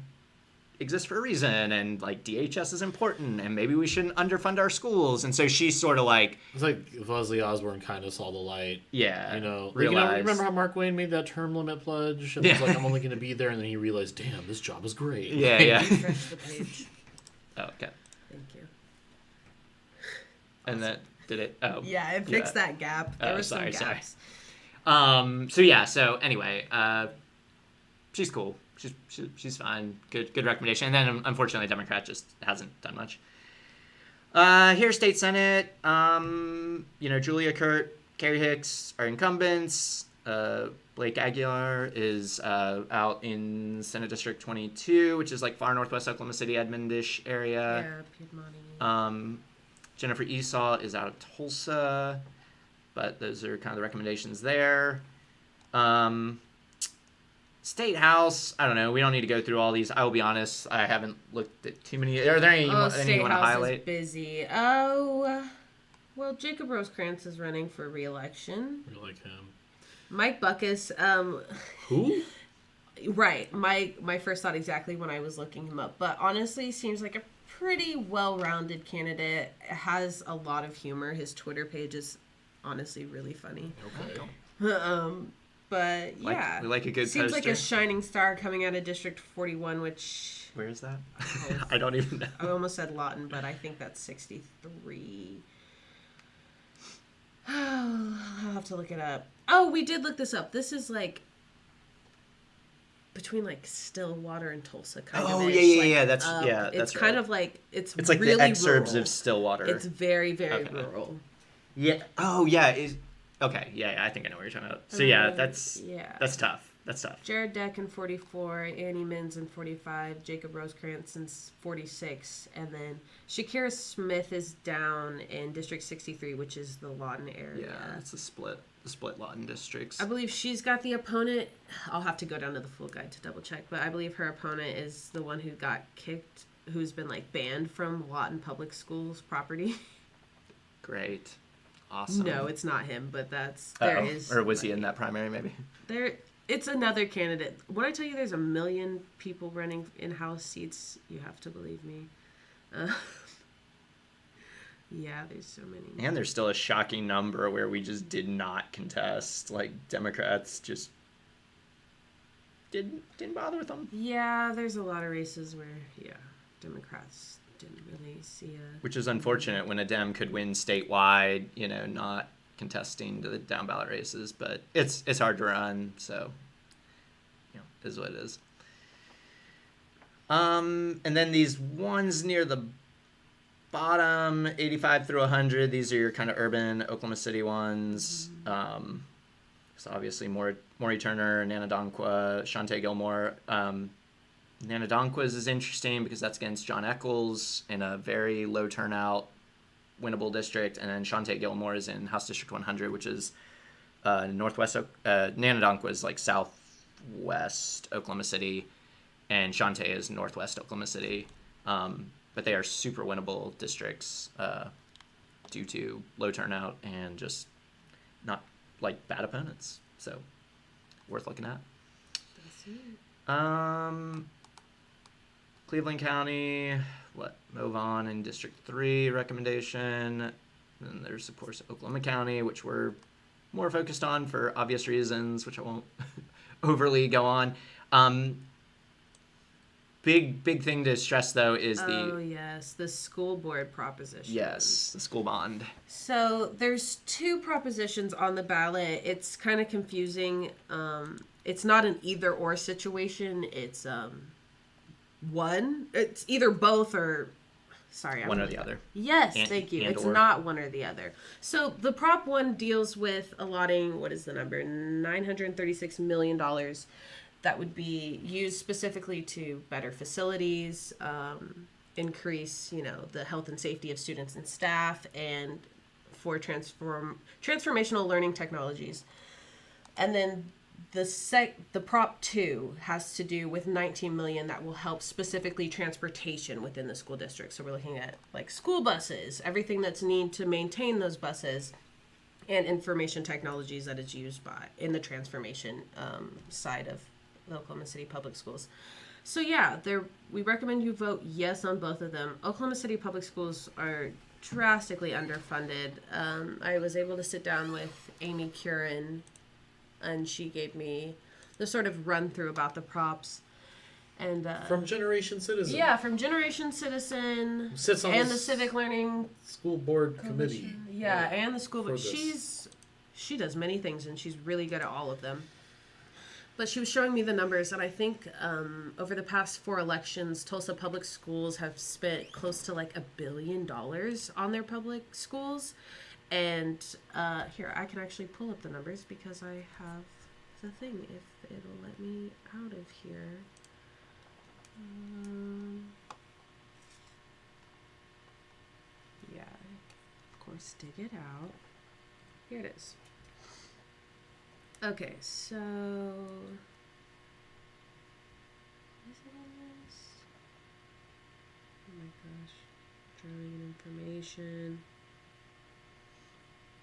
exists for a reason, and like DHS is important, and maybe we shouldn't underfund our schools. And so she's sort of like, It's like Leslie Osborne kind of saw the light. yeah, You know, like, realized. remember how Mark Wayne made that term limit pledge? And was like, I'm only going to be there. And then he realized, damn, this job is great. Yeah, yeah. Refresh the page. Oh, okay. Thank you. And that did it. Oh, Yeah, it fixed that gap. There Oh, were some sorry, sorry. gaps. So anyway, she's cool. She's fine. Good recommendation. And then unfortunately, Democrat just hasn't done much. Here's state senate. Julia Kurt, Carrie Hicks are incumbents. Blake Aguilar is out in Senate District 22, which is like far northwest Oklahoma City, Edmond-ish area. Yeah, Piedmonte. Jennifer Esau is out of Tulsa, but those are kind of the recommendations there. State House, I don't know. We don't need to go through all these. I will be honest, I haven't looked at too many. Are there any you want to House highlight? is busy. Oh, well, Jacob Rosecrans is running for re-election. We like him. Mike Buckus. Who? Right. My first thought exactly when I was looking him up. But honestly, seems like a pretty well-rounded candidate. Has a lot of humor. His Twitter page is honestly really funny. Okay. But yeah, we like a good seems poster. like a shining star coming out of District 41, which Where is that? I don't even know. I almost said Lawton, but I think that's 63. Oh, I'll have to look it up. Oh, we did look this up. This is like between like Stillwater and Tulsa, kind of. Oh, ish. yeah. Like, That's it's right. kind of like it's like really the exurbs rural. of Stillwater. It's very, very Okay. rural. Yeah. Oh, yeah. Okay. Yeah. I think I know what you're talking about. So yeah, that's tough. That's tough. Jared Deck in 44, Annie Mins in 45, Jacob Rosecrans in 46, and then Shakira Smith is down in District 63, which is the Lawton area. Yeah, it's the split Lawton districts. I believe she's got the opponent. I'll have to go down to the full guide to double check, but I believe her opponent is the one who got kicked, who's been like banned from Lawton Public Schools property. Great. Awesome. No, it's not him, but that's Or was he in that primary maybe? It's another candidate. When I tell you there's 1 million people running in House seats, you have to believe me. Yeah, there's so many. And there's still a shocking number where we just did not contest. Like Democrats just didn't bother with them. Yeah, there's a lot of races where Democrats didn't really see a. Which is unfortunate when a Dem could win statewide, not contesting to the down ballot races, but it's hard to run, so it is what it is. And then these ones near the bottom, 85 through 100, these are your kind of urban Oklahoma City ones. So obviously Maury Turner, Nana Donqua, Shantae Gilmore. Nana Donqua's is interesting because that's against John Eccles in a very low turnout winnable district, and then Shantae Gilmore is in House District 100, which is northwest. Nana Donqua is like southwest Oklahoma City, and Shantae is northwest Oklahoma City. But they are super winnable districts due to low turnout and just not like bad opponents. So worth looking at. Cleveland County, Move on in District 3 recommendation. Then there's, of course, Oklahoma County, which we're more focused on for obvious reasons, which I won't overly go on. Big thing to stress, though, is the school board proposition. Yes, the school bond. So there's 2 propositions on the ballot. It's kind of confusing. It's not an either-or situation. It's one. It's either both or Sorry. One or the other. Yes, And- thank you. and It's or. not one or the other. So the Prop 1 deals with allotting, what is the number? $936 million that would be used specifically to better facilities, increase, the health and safety of students and staff, and for transformational learning technologies. And then the Prop 2 has to do with $19 million that will help specifically transportation within the school district. So we're looking at like school buses, everything that's needed to maintain those buses, and information technologies that is used in the transformation side of the Oklahoma City Public Schools. So yeah, we recommend you vote yes on both of them. Oklahoma City Public Schools are drastically underfunded. I was able to sit down with Amy Curran, and she gave me the sort of run through about the props. And From Generation Citizen. yeah, from Generation Citizen Sits on and the the Civic Learning School Board Committee. yeah, and the school. for But this. she does many things, and she's really good at all of them. But she was showing me the numbers, and I think over the past 4 elections, Tulsa Public Schools have spent close to like $1 billion on their public schools. And here, I can actually pull up the numbers because I have the thing, if it'll let me out of here. Yeah, of course, dig it out. Here it is. Okay, so is it on this? Oh my gosh, drawing information.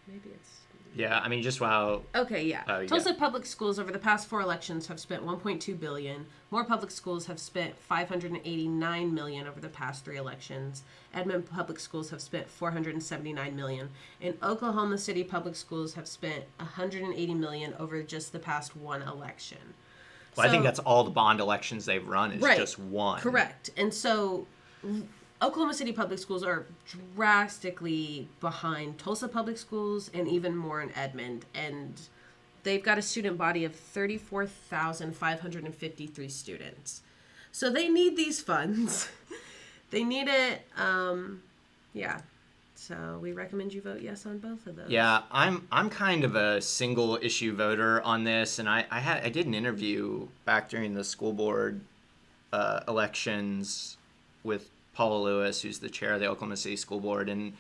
Maybe it's. Yeah, I mean, just wow. Okay, yeah. Oh, yeah. Tulsa Public Schools over the past 4 elections have spent $1.2 billion. More public schools have spent $589 million over the past 3 elections. Edmond Public Schools have spent $479 million. And Oklahoma City Public Schools have spent $180 million over just the past 1 election. Well, I think that's all the bond elections they've run is Right. just one. Correct. And so Oklahoma City Public Schools are drastically behind Tulsa Public Schools and even more in Edmond. And they've got a student body of 34,553 students. So they need these funds. They need it. Yeah. So we recommend you vote yes on both of those. Yeah, I'm kind of a single issue voter on this, and I did an interview back during the school board elections with Paula Lewis, who's the chair of the Oklahoma City School Board, and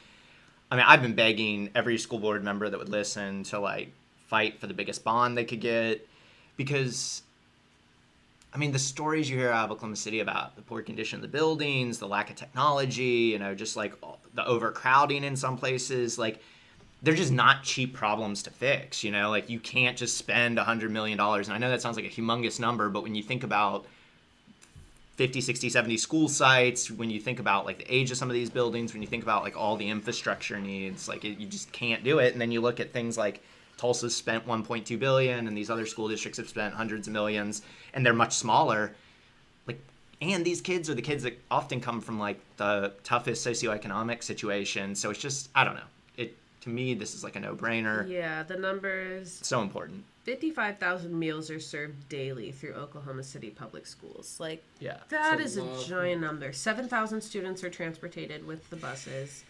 I mean, I've been begging every school board member that would listen to like fight for the biggest bond they could get, because I mean, the stories you hear out of Oklahoma City about the poor condition of the buildings, the lack of technology, just like the overcrowding in some places, like they're just not cheap problems to fix, like you can't just spend $100 million. And I know that sounds like a humongous number, but when you think about 50, 60, 70 school sites, when you think about like the age of some of these buildings, when you think about like all the infrastructure needs, like you just can't do it. And then you look at things like Tulsa's spent $1.2 billion and these other school districts have spent hundreds of millions, and they're much smaller. Like, and these kids are the kids that often come from like the toughest socioeconomic situation. So it's just, I don't know. To me, this is like a no-brainer. Yeah, the numbers. So important. 55,000 meals are served daily through Oklahoma City Public Schools. Like, Yeah. that It's is a a lot. giant number. 7,000 students are transported with the buses.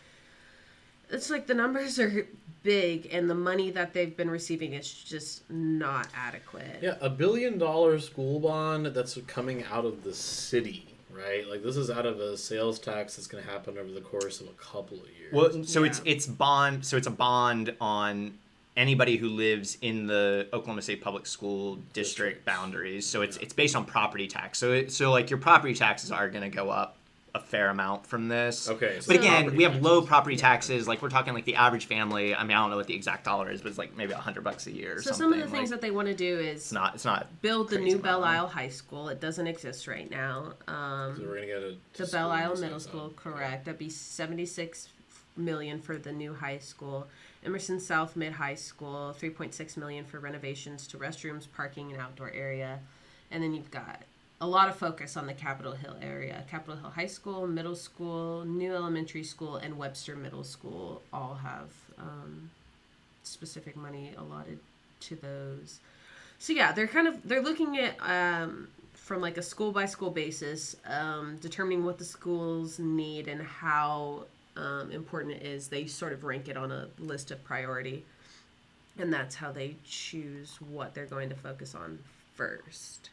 It's like the numbers are big, and the money that they've been receiving is just not adequate. Yeah, $1 billion school bond that's coming out of the city, right? Like this is out of a sales tax that's going to happen over the course of a couple of years. Well, so Yeah. it's bond. So it's a bond on anybody who lives in the Oklahoma State Public School district boundaries. So it's based on property tax. So like your property taxes are going to go up a fair amount from this. Okay, so But again, property we have low taxes. property taxes. Like we're talking like the average family. I mean, I don't know what the exact dollar is, but it's like maybe $100 a year or So something. some of the things like, that they want to do is it's not build the crazy new amount Belle of money. Isle High School. It doesn't exist right now. So we're going to get The Belle Isle Middle School, correct. That'd be $76 million for the new high school. Emerson South Mid High School, $3.6 million for renovations to restrooms, parking, and outdoor area. And then you've got a lot of focus on the Capitol Hill area. Capitol Hill High School, Middle School, New Elementary School, and Webster Middle School all have specific money allotted to those. So yeah, they're looking at from like a school by school basis, determining what the schools need and how important it is. They sort of rank it on a list of priority, and that's how they choose what they're going to focus on first.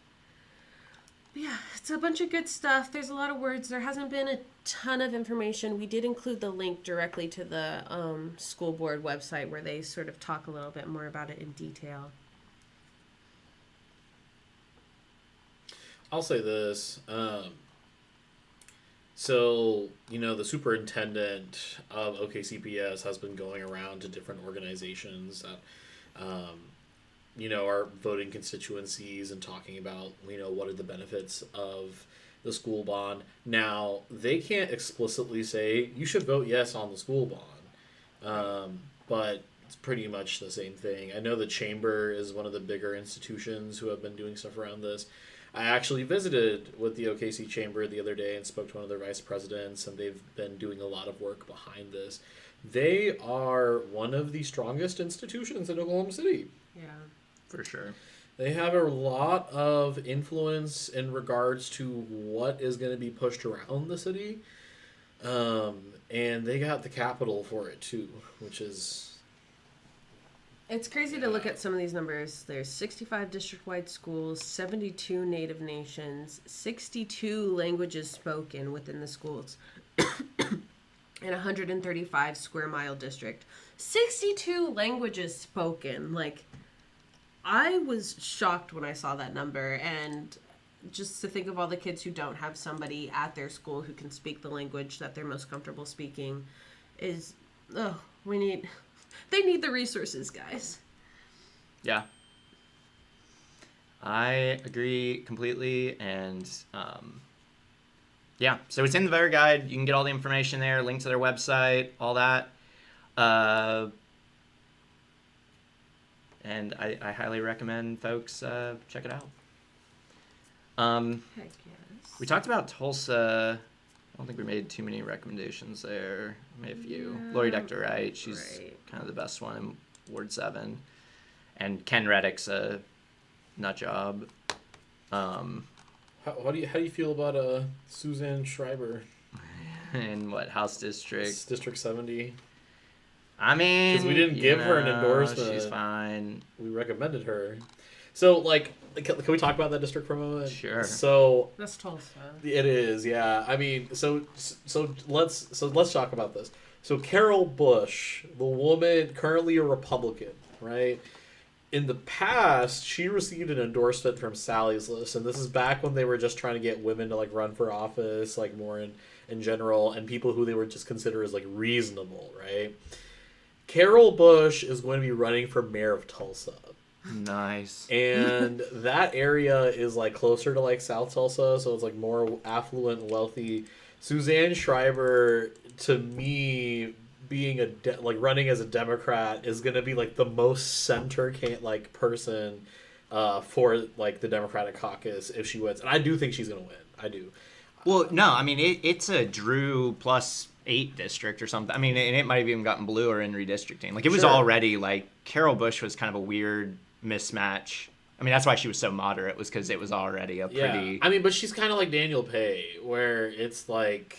But yeah, it's a bunch of good stuff. There's a lot of words. There hasn't been a ton of information. We did include the link directly to the school board website where they sort of talk a little bit more about it in detail. I'll say this. So, the superintendent of OKCPS has been going around to different organizations that, are voting constituencies and talking about, what are the benefits of the school bond. Now, they can't explicitly say you should vote yes on the school bond, but it's pretty much the same thing. I know the Chamber is one of the bigger institutions who have been doing stuff around this. I actually visited with the OKC Chamber the other day and spoke to one of their vice presidents, and they've been doing a lot of work behind this. They are one of the strongest institutions in Oklahoma City. Yeah. For sure. They have a lot of influence in regards to what is going to be pushed around the city. And they got the capital for it too, which is... It's crazy to look at some of these numbers. There's 65 district-wide schools, 72 Native nations, 62 languages spoken within the schools, and 135 square mile district. 62 languages spoken. Like, I was shocked when I saw that number, and just to think of all the kids who don't have somebody at their school who can speak the language that they're most comfortable speaking is, they need the resources, guys. Yeah. I agree completely, and yeah, so it's in the voter guide. You can get all the information there, link to their website, all that. And I highly recommend folks check it out. Heck yes. We talked about Tulsa. I don't think we made too many recommendations there. We made a few. Lori Dector Wright, she's kind of the best one in Ward 7. And Ken Reddick's a nut job. How do you feel about Suzanne Schreiber? In what, House District? It's District 70. I mean, because we didn't give her an endorsement. She's fine. We recommended her. So, can we talk about that district for a moment? Sure. So that's Tulsa. It is, yeah. I mean, so let's talk about this. So Carol Bush, the woman currently a Republican, right? In the past, she received an endorsement from Sally's List, and this is back when they were just trying to get women to run for office, more in general, and people who they were just considered as reasonable, right? Carol Bush is going to be running for mayor of Tulsa. Nice. And that area is closer to South Tulsa, so it's more affluent, wealthy. Suzanne Schreiber, to me, being running as a Democrat is going to be the most center person for the Democratic caucus if she wins. And I do think she's going to win. I do. Well, no, I mean it's a Drew plus 8 district or something. I mean, and it might have even gotten bluer in redistricting. It was already Carol Bush was kind of a weird mismatch. I mean, that's why she was so moderate, was because it was already a pretty... Yeah, I mean, but she's kind of like Daniel Pay, where it's these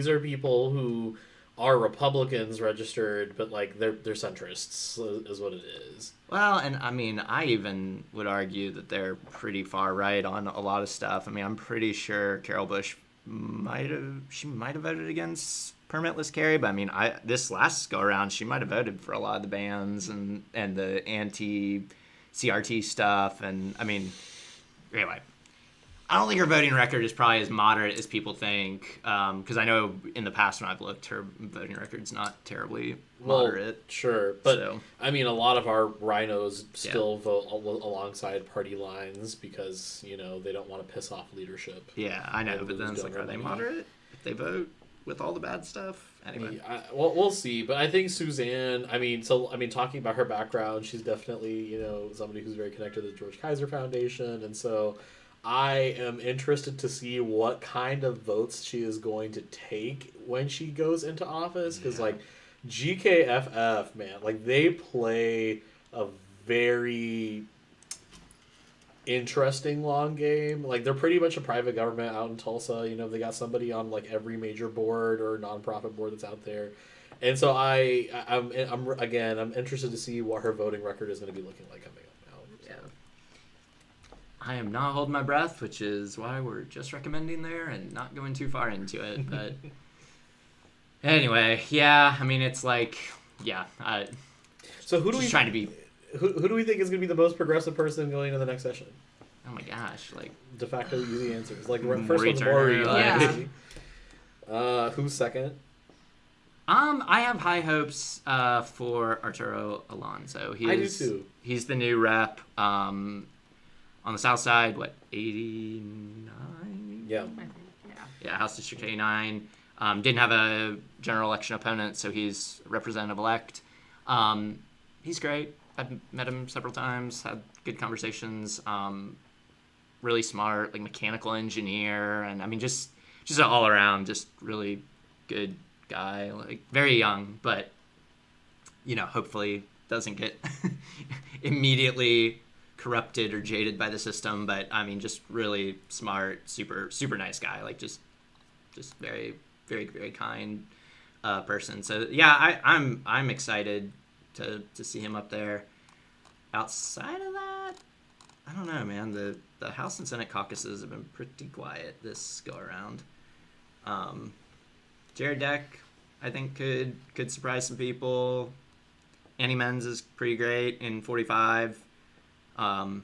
are people who are Republicans registered, but they're centrists, is what it is. Well, and I mean, I even would argue that they're pretty far right on a lot of stuff. I mean, I'm pretty sure Carol Bush might have voted against permitless carry, but I mean, this last go around, she might have voted for a lot of the bans and the anti-CRT stuff, and I mean, anyway, I don't think her voting record is probably as moderate as people think, because I know in the past when I've looked, her voting record's not terribly moderate. Well, sure, but I mean, a lot of our rhinos still vote alongside party lines because they don't want to piss off leadership. Yeah, I know, but then it's are they moderate if they vote with all the bad stuff? Anyway, we'll see. But I think Suzanne. Talking about her background, she's definitely somebody who's very connected to the George Kaiser Foundation, and so I am interested to see what kind of votes she is going to take when she goes into office, because GKFF, man, they play a very interesting long game. Like, they're pretty much a private government out in Tulsa. You know, they got somebody on like every major board or nonprofit board that's out there. And so I'm interested to see what her voting record is going to be looking like coming up now. So. Yeah. I am not holding my breath, which is why we're just recommending there and not going too far into it. But anyway, yeah, I mean, it's like, yeah. So who do we trying to be? Who do we think is going to be the most progressive person going into the next session? Oh my gosh, like De facto easy answers. Like first Maury one's Turner, Maury. like- Who's second? I have high hopes for Arturo Alonso. I do too. He's the new rep on the South Side. What, 89? Yeah. Yeah, House District 89. Didn't have a general election opponent, so he's representative-elect. He's great. I've met him several times, had good conversations. Really smart, like mechanical engineer, and I mean just an all-around, just really good guy. Like very young, but hopefully doesn't get immediately corrupted or jaded by the system. But I mean, just really smart, super nice guy. Like just very, very, very kind person. So yeah, I'm excited to see him up there. Outside of that, I don't know, man. The House and Senate caucuses have been pretty quiet this go around. Jared Deck, I think could surprise some people. Annie Menz is pretty great in 45. I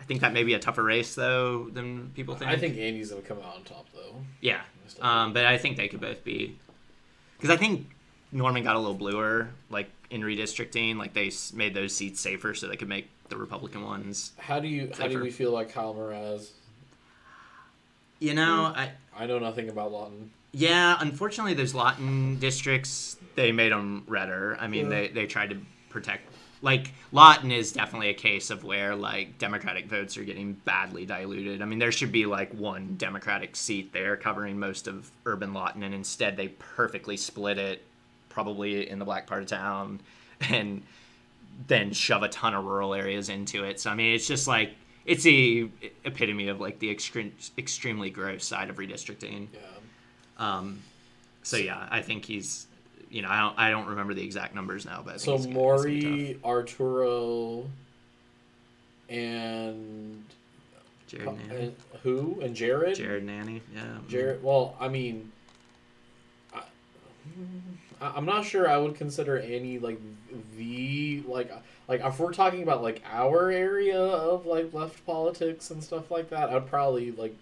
think that may be a tougher race though than people think. I think Andy's gonna come out on top though. Yeah, but I think they could both be, because I think Norman got a little bluer, like in redistricting, like they made those seats safer so they could make the Republican ones. How do we feel like Kyle Mraz? I know nothing about Lawton. Yeah, unfortunately, those Lawton districts, they made them redder. I mean, they tried to protect. Like, Lawton is definitely a case of where, like, Democratic votes are getting badly diluted. I mean, there should be, like, one Democratic seat there covering most of urban Lawton, and instead they perfectly split it, probably in the black part of town, and then shove a ton of rural areas into it. So, I mean, it's just, like, it's the epitome of, like, the extremely gross side of redistricting. Yeah. So yeah, I think he's, I don't remember the exact numbers now, but I think so Maury, Arturo, and Jared and Annie. Who? And Jared? Jared and Annie, yeah. Jared. Well, I mean, I'm not sure I would consider Annie like if we're talking about like our area of like left politics and stuff like that, I'd probably like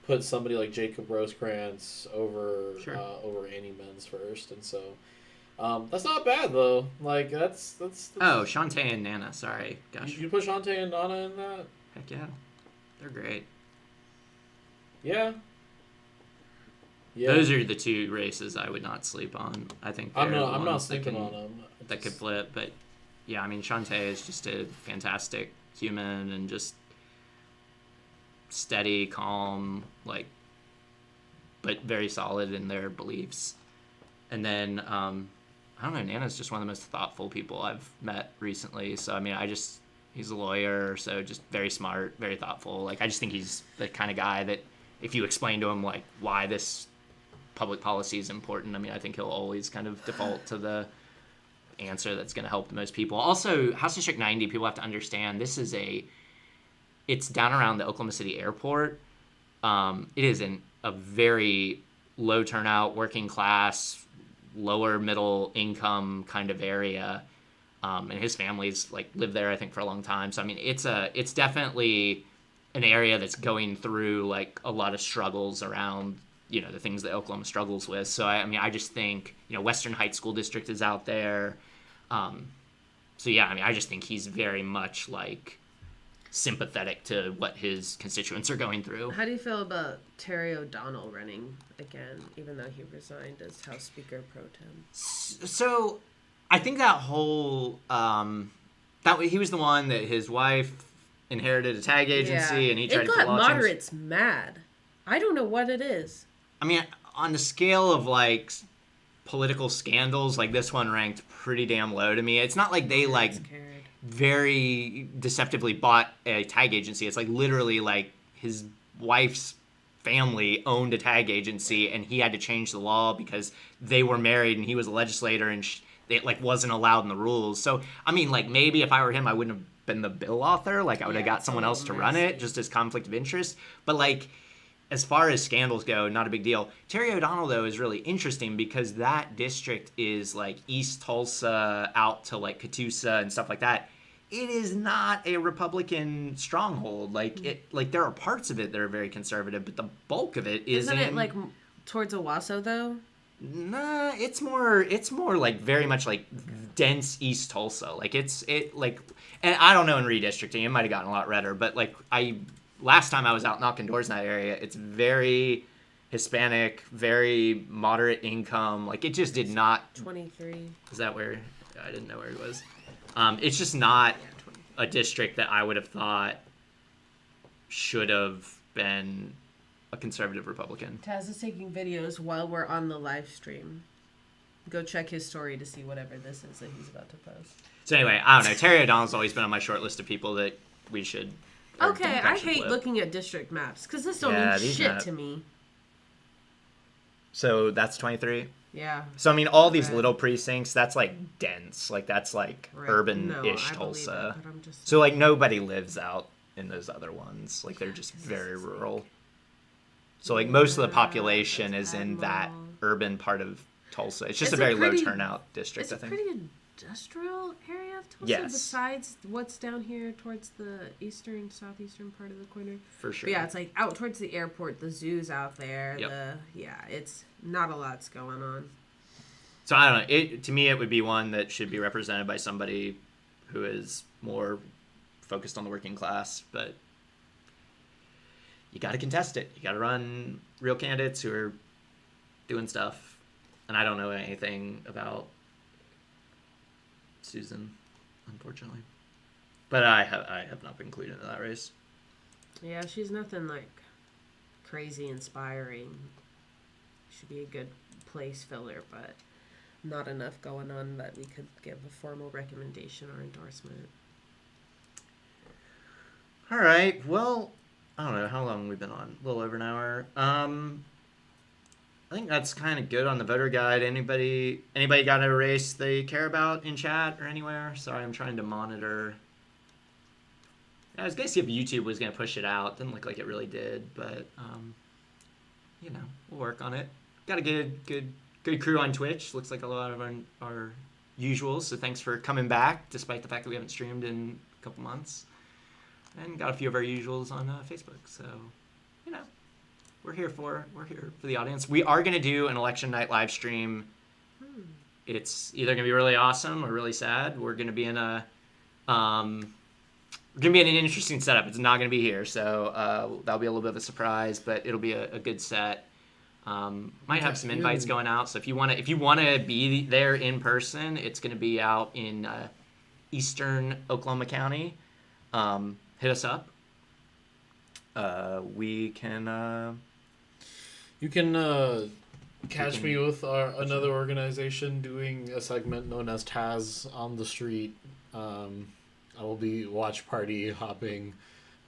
put somebody like Jacob Rosecrans over Annie Menz first, and so that's not bad though. Like that's Oh, Shantae and Nana. Sorry, gosh. You put Shantae and Nana in that? Heck yeah, they're great. Yeah. Those are the two races I would not sleep on. I think I'm not sleeping on them. That could flip, but yeah, I mean Shantae is just a fantastic human and just steady, calm, like, but very solid in their beliefs. And then I don't know, Nana's just one of the most thoughtful people I've met recently. So I mean, he's a lawyer, so just very smart, very thoughtful. Like I just think he's the kind of guy that if you explain to him like why this public policy is important, I mean, I think he'll always kind of default to the answer that's going to help the most people. Also, House District 90, people have to understand, it's down around the Oklahoma City airport. It is a very low turnout, working class, lower middle income kind of area. And his family's like lived there, I think, for a long time. So I mean, it's definitely an area that's going through like a lot of struggles around, the things that Oklahoma struggles with. So I mean, I just think, Western Heights School District is out there. So yeah, I mean, I just think he's very much like sympathetic to what his constituents are going through. How do you feel about Terry O'Donnell running again, even though he resigned as House Speaker pro tem? So I think that whole he was the one that his wife inherited a tag agency, and he tried to got law change. moderates mad. I don't know what it is. I mean, on the scale of like political scandals, like this one ranked pretty damn low to me. It's not like they like very deceptively bought a tag agency. It's like literally like his wife's family owned a tag agency, and he had to change the law because they were married and he was a legislator, and it like wasn't allowed in the rules. So I mean, like maybe if I were him, I wouldn't have been the bill author. Like I would have got someone else to run it just as conflict of interest. But like as far as scandals go, not a big deal. Terry O'Donnell though is really interesting because that district is like East Tulsa out to like Catoosa and stuff like that. It is not a Republican stronghold. Like there are parts of it that are very conservative, but the bulk of it is. Isn't it like towards Owasso though? Nah, it's more like very much like dense East Tulsa. Like and I don't know in redistricting, it might have gotten a lot redder, but like last time I was out knocking doors in that area, it's very Hispanic, very moderate income. Like it just did not. 23. Is that where? I didn't know where it was. It's just not a district that I would have thought should have been a conservative Republican. Taz is taking videos while we're on the live stream. Go check his story to see whatever this is that he's about to post. So anyway, I don't know. Terry O'Donnell's always been on my short list of people that we should. Okay, I hate looking at district maps because this don't mean shit to me. So that's 23? Yeah. So I mean, all these little precincts, that's like dense. Like that's like urban-ish Tulsa. So like nobody lives out in those other ones. Like they're just very rural. So like most of the population is in that urban part of Tulsa. It's just a very low turnout district, I think. It's a pretty industrial area of Tulsa. Yes. Besides what's down here towards the southeastern part of the corner. For sure. But yeah, it's like out towards the airport. The zoo's out there. Yep. It's not a lot's going on. So I don't know. To me, it would be one that should be represented by somebody who is more focused on the working class, but you got to contest it. You got to run real candidates who are doing stuff. And I don't know anything about Susan, unfortunately. But I have not been included in that race. Yeah, she's nothing like crazy inspiring. Should be a good place filler, but not enough going on that we could give a formal recommendation or endorsement. All right. Well, I don't know how long we've been on. A little over an hour. I think that's kind of good on the voter guide. Anybody got a race they care about in chat or anywhere? Sorry, I'm trying to monitor. I was gonna see if YouTube was gonna push it out. Didn't look like it really did, but we'll work on it. Got a good crew on Twitch. Looks like a lot of our usuals. So thanks for coming back, despite the fact that we haven't streamed in a couple months. And got a few of our usuals on Facebook. So we're here for the audience. We are gonna do an election night live stream. It's either gonna be really awesome or really sad. We're gonna be in an interesting setup. It's not gonna be here, so that'll be a little bit of a surprise, but it'll be a good set. Might have some invites going out, so if you wanna be there in person, it's gonna be out in eastern Oklahoma County. Hit us up. We can. You can catch me with another organization doing a segment known as Taz on the Street. I will be watch party hopping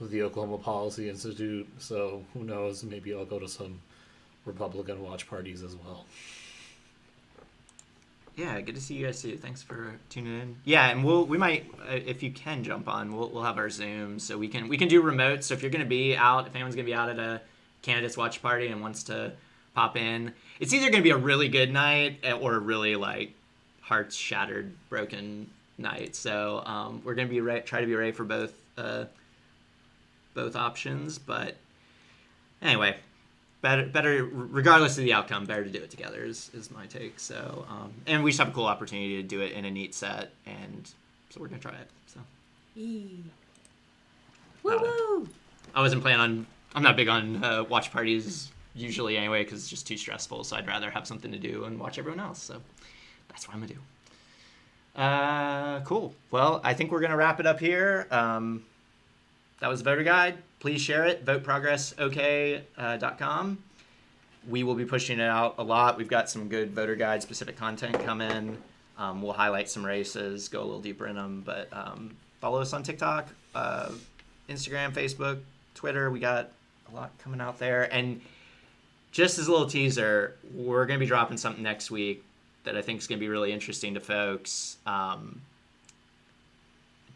with the Oklahoma Policy Institute, so who knows, maybe I'll go to some Republican watch parties as well. Yeah, good to see you guys too. Thanks for tuning in. Yeah, and we might, if you can jump on, we'll have our Zoom, so we can do remote. So if you're gonna be out, if anyone's gonna be out at a candidates watch party and wants to pop in, it's either gonna be a really good night or a really like hearts shattered, broken night. So we're gonna be try to be ready for both options. But anyway. Better, regardless of the outcome, better to do it together is my take. So, and we just have a cool opportunity to do it in a neat set, and so we're gonna try it. So, Woo! I wasn't planning on. I'm not big on watch parties usually anyway because it's just too stressful. So I'd rather have something to do and watch everyone else. So that's what I'm gonna do. Cool. Well, I think we're gonna wrap it up here. That was the voter guide. Please share it. voteprogressok.com. We will be pushing it out a lot. We've got some good voter guide specific content coming. We'll highlight some races, go a little deeper in them, but Follow us on TikTok, Instagram, Facebook, Twitter. We got a lot coming out there. And just as a little teaser, we're going to be dropping something next week that I think is going to be really interesting to folks.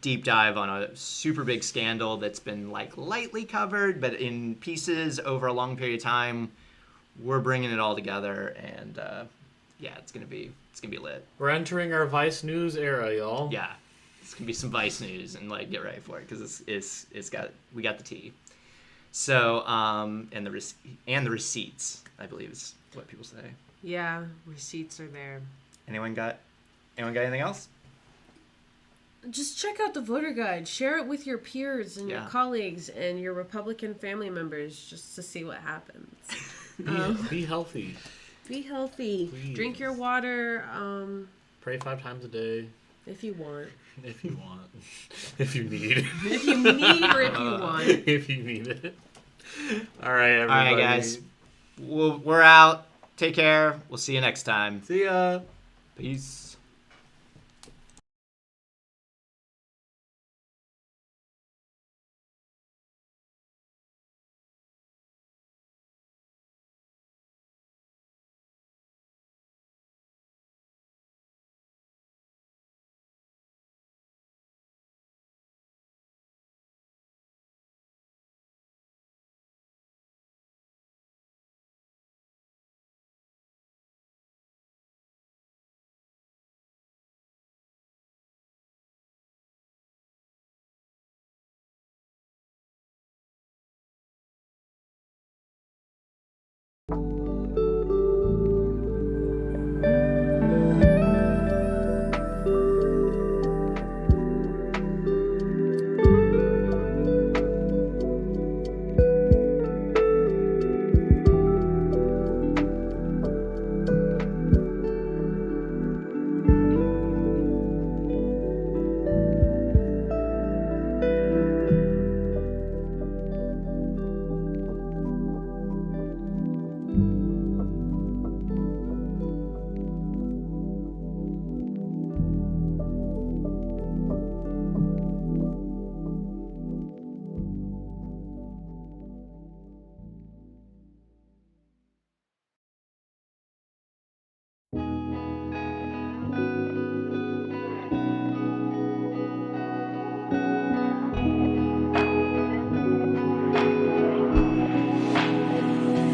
Deep dive on a super big scandal that's been like lightly covered, but in pieces over a long period of time. We're bringing it all together, and it's gonna be lit. We're entering our Vice News era, y'all. Yeah, it's gonna be some Vice News, and like get ready for it because we got the tea. So and the receipts, I believe is what people say. Yeah, receipts are there. Anyone got anything else? Just check out the voter guide. Share it with your peers and your colleagues and your Republican family members just to see what happens. Be healthy. Be healthy. Please. Drink your water. Pray 5 times a day. If you want. If you want. If you need. If you need or if you want. If you need it. All right, everybody. All right, guys. We're out. Take care. We'll see you next time. See ya. Peace.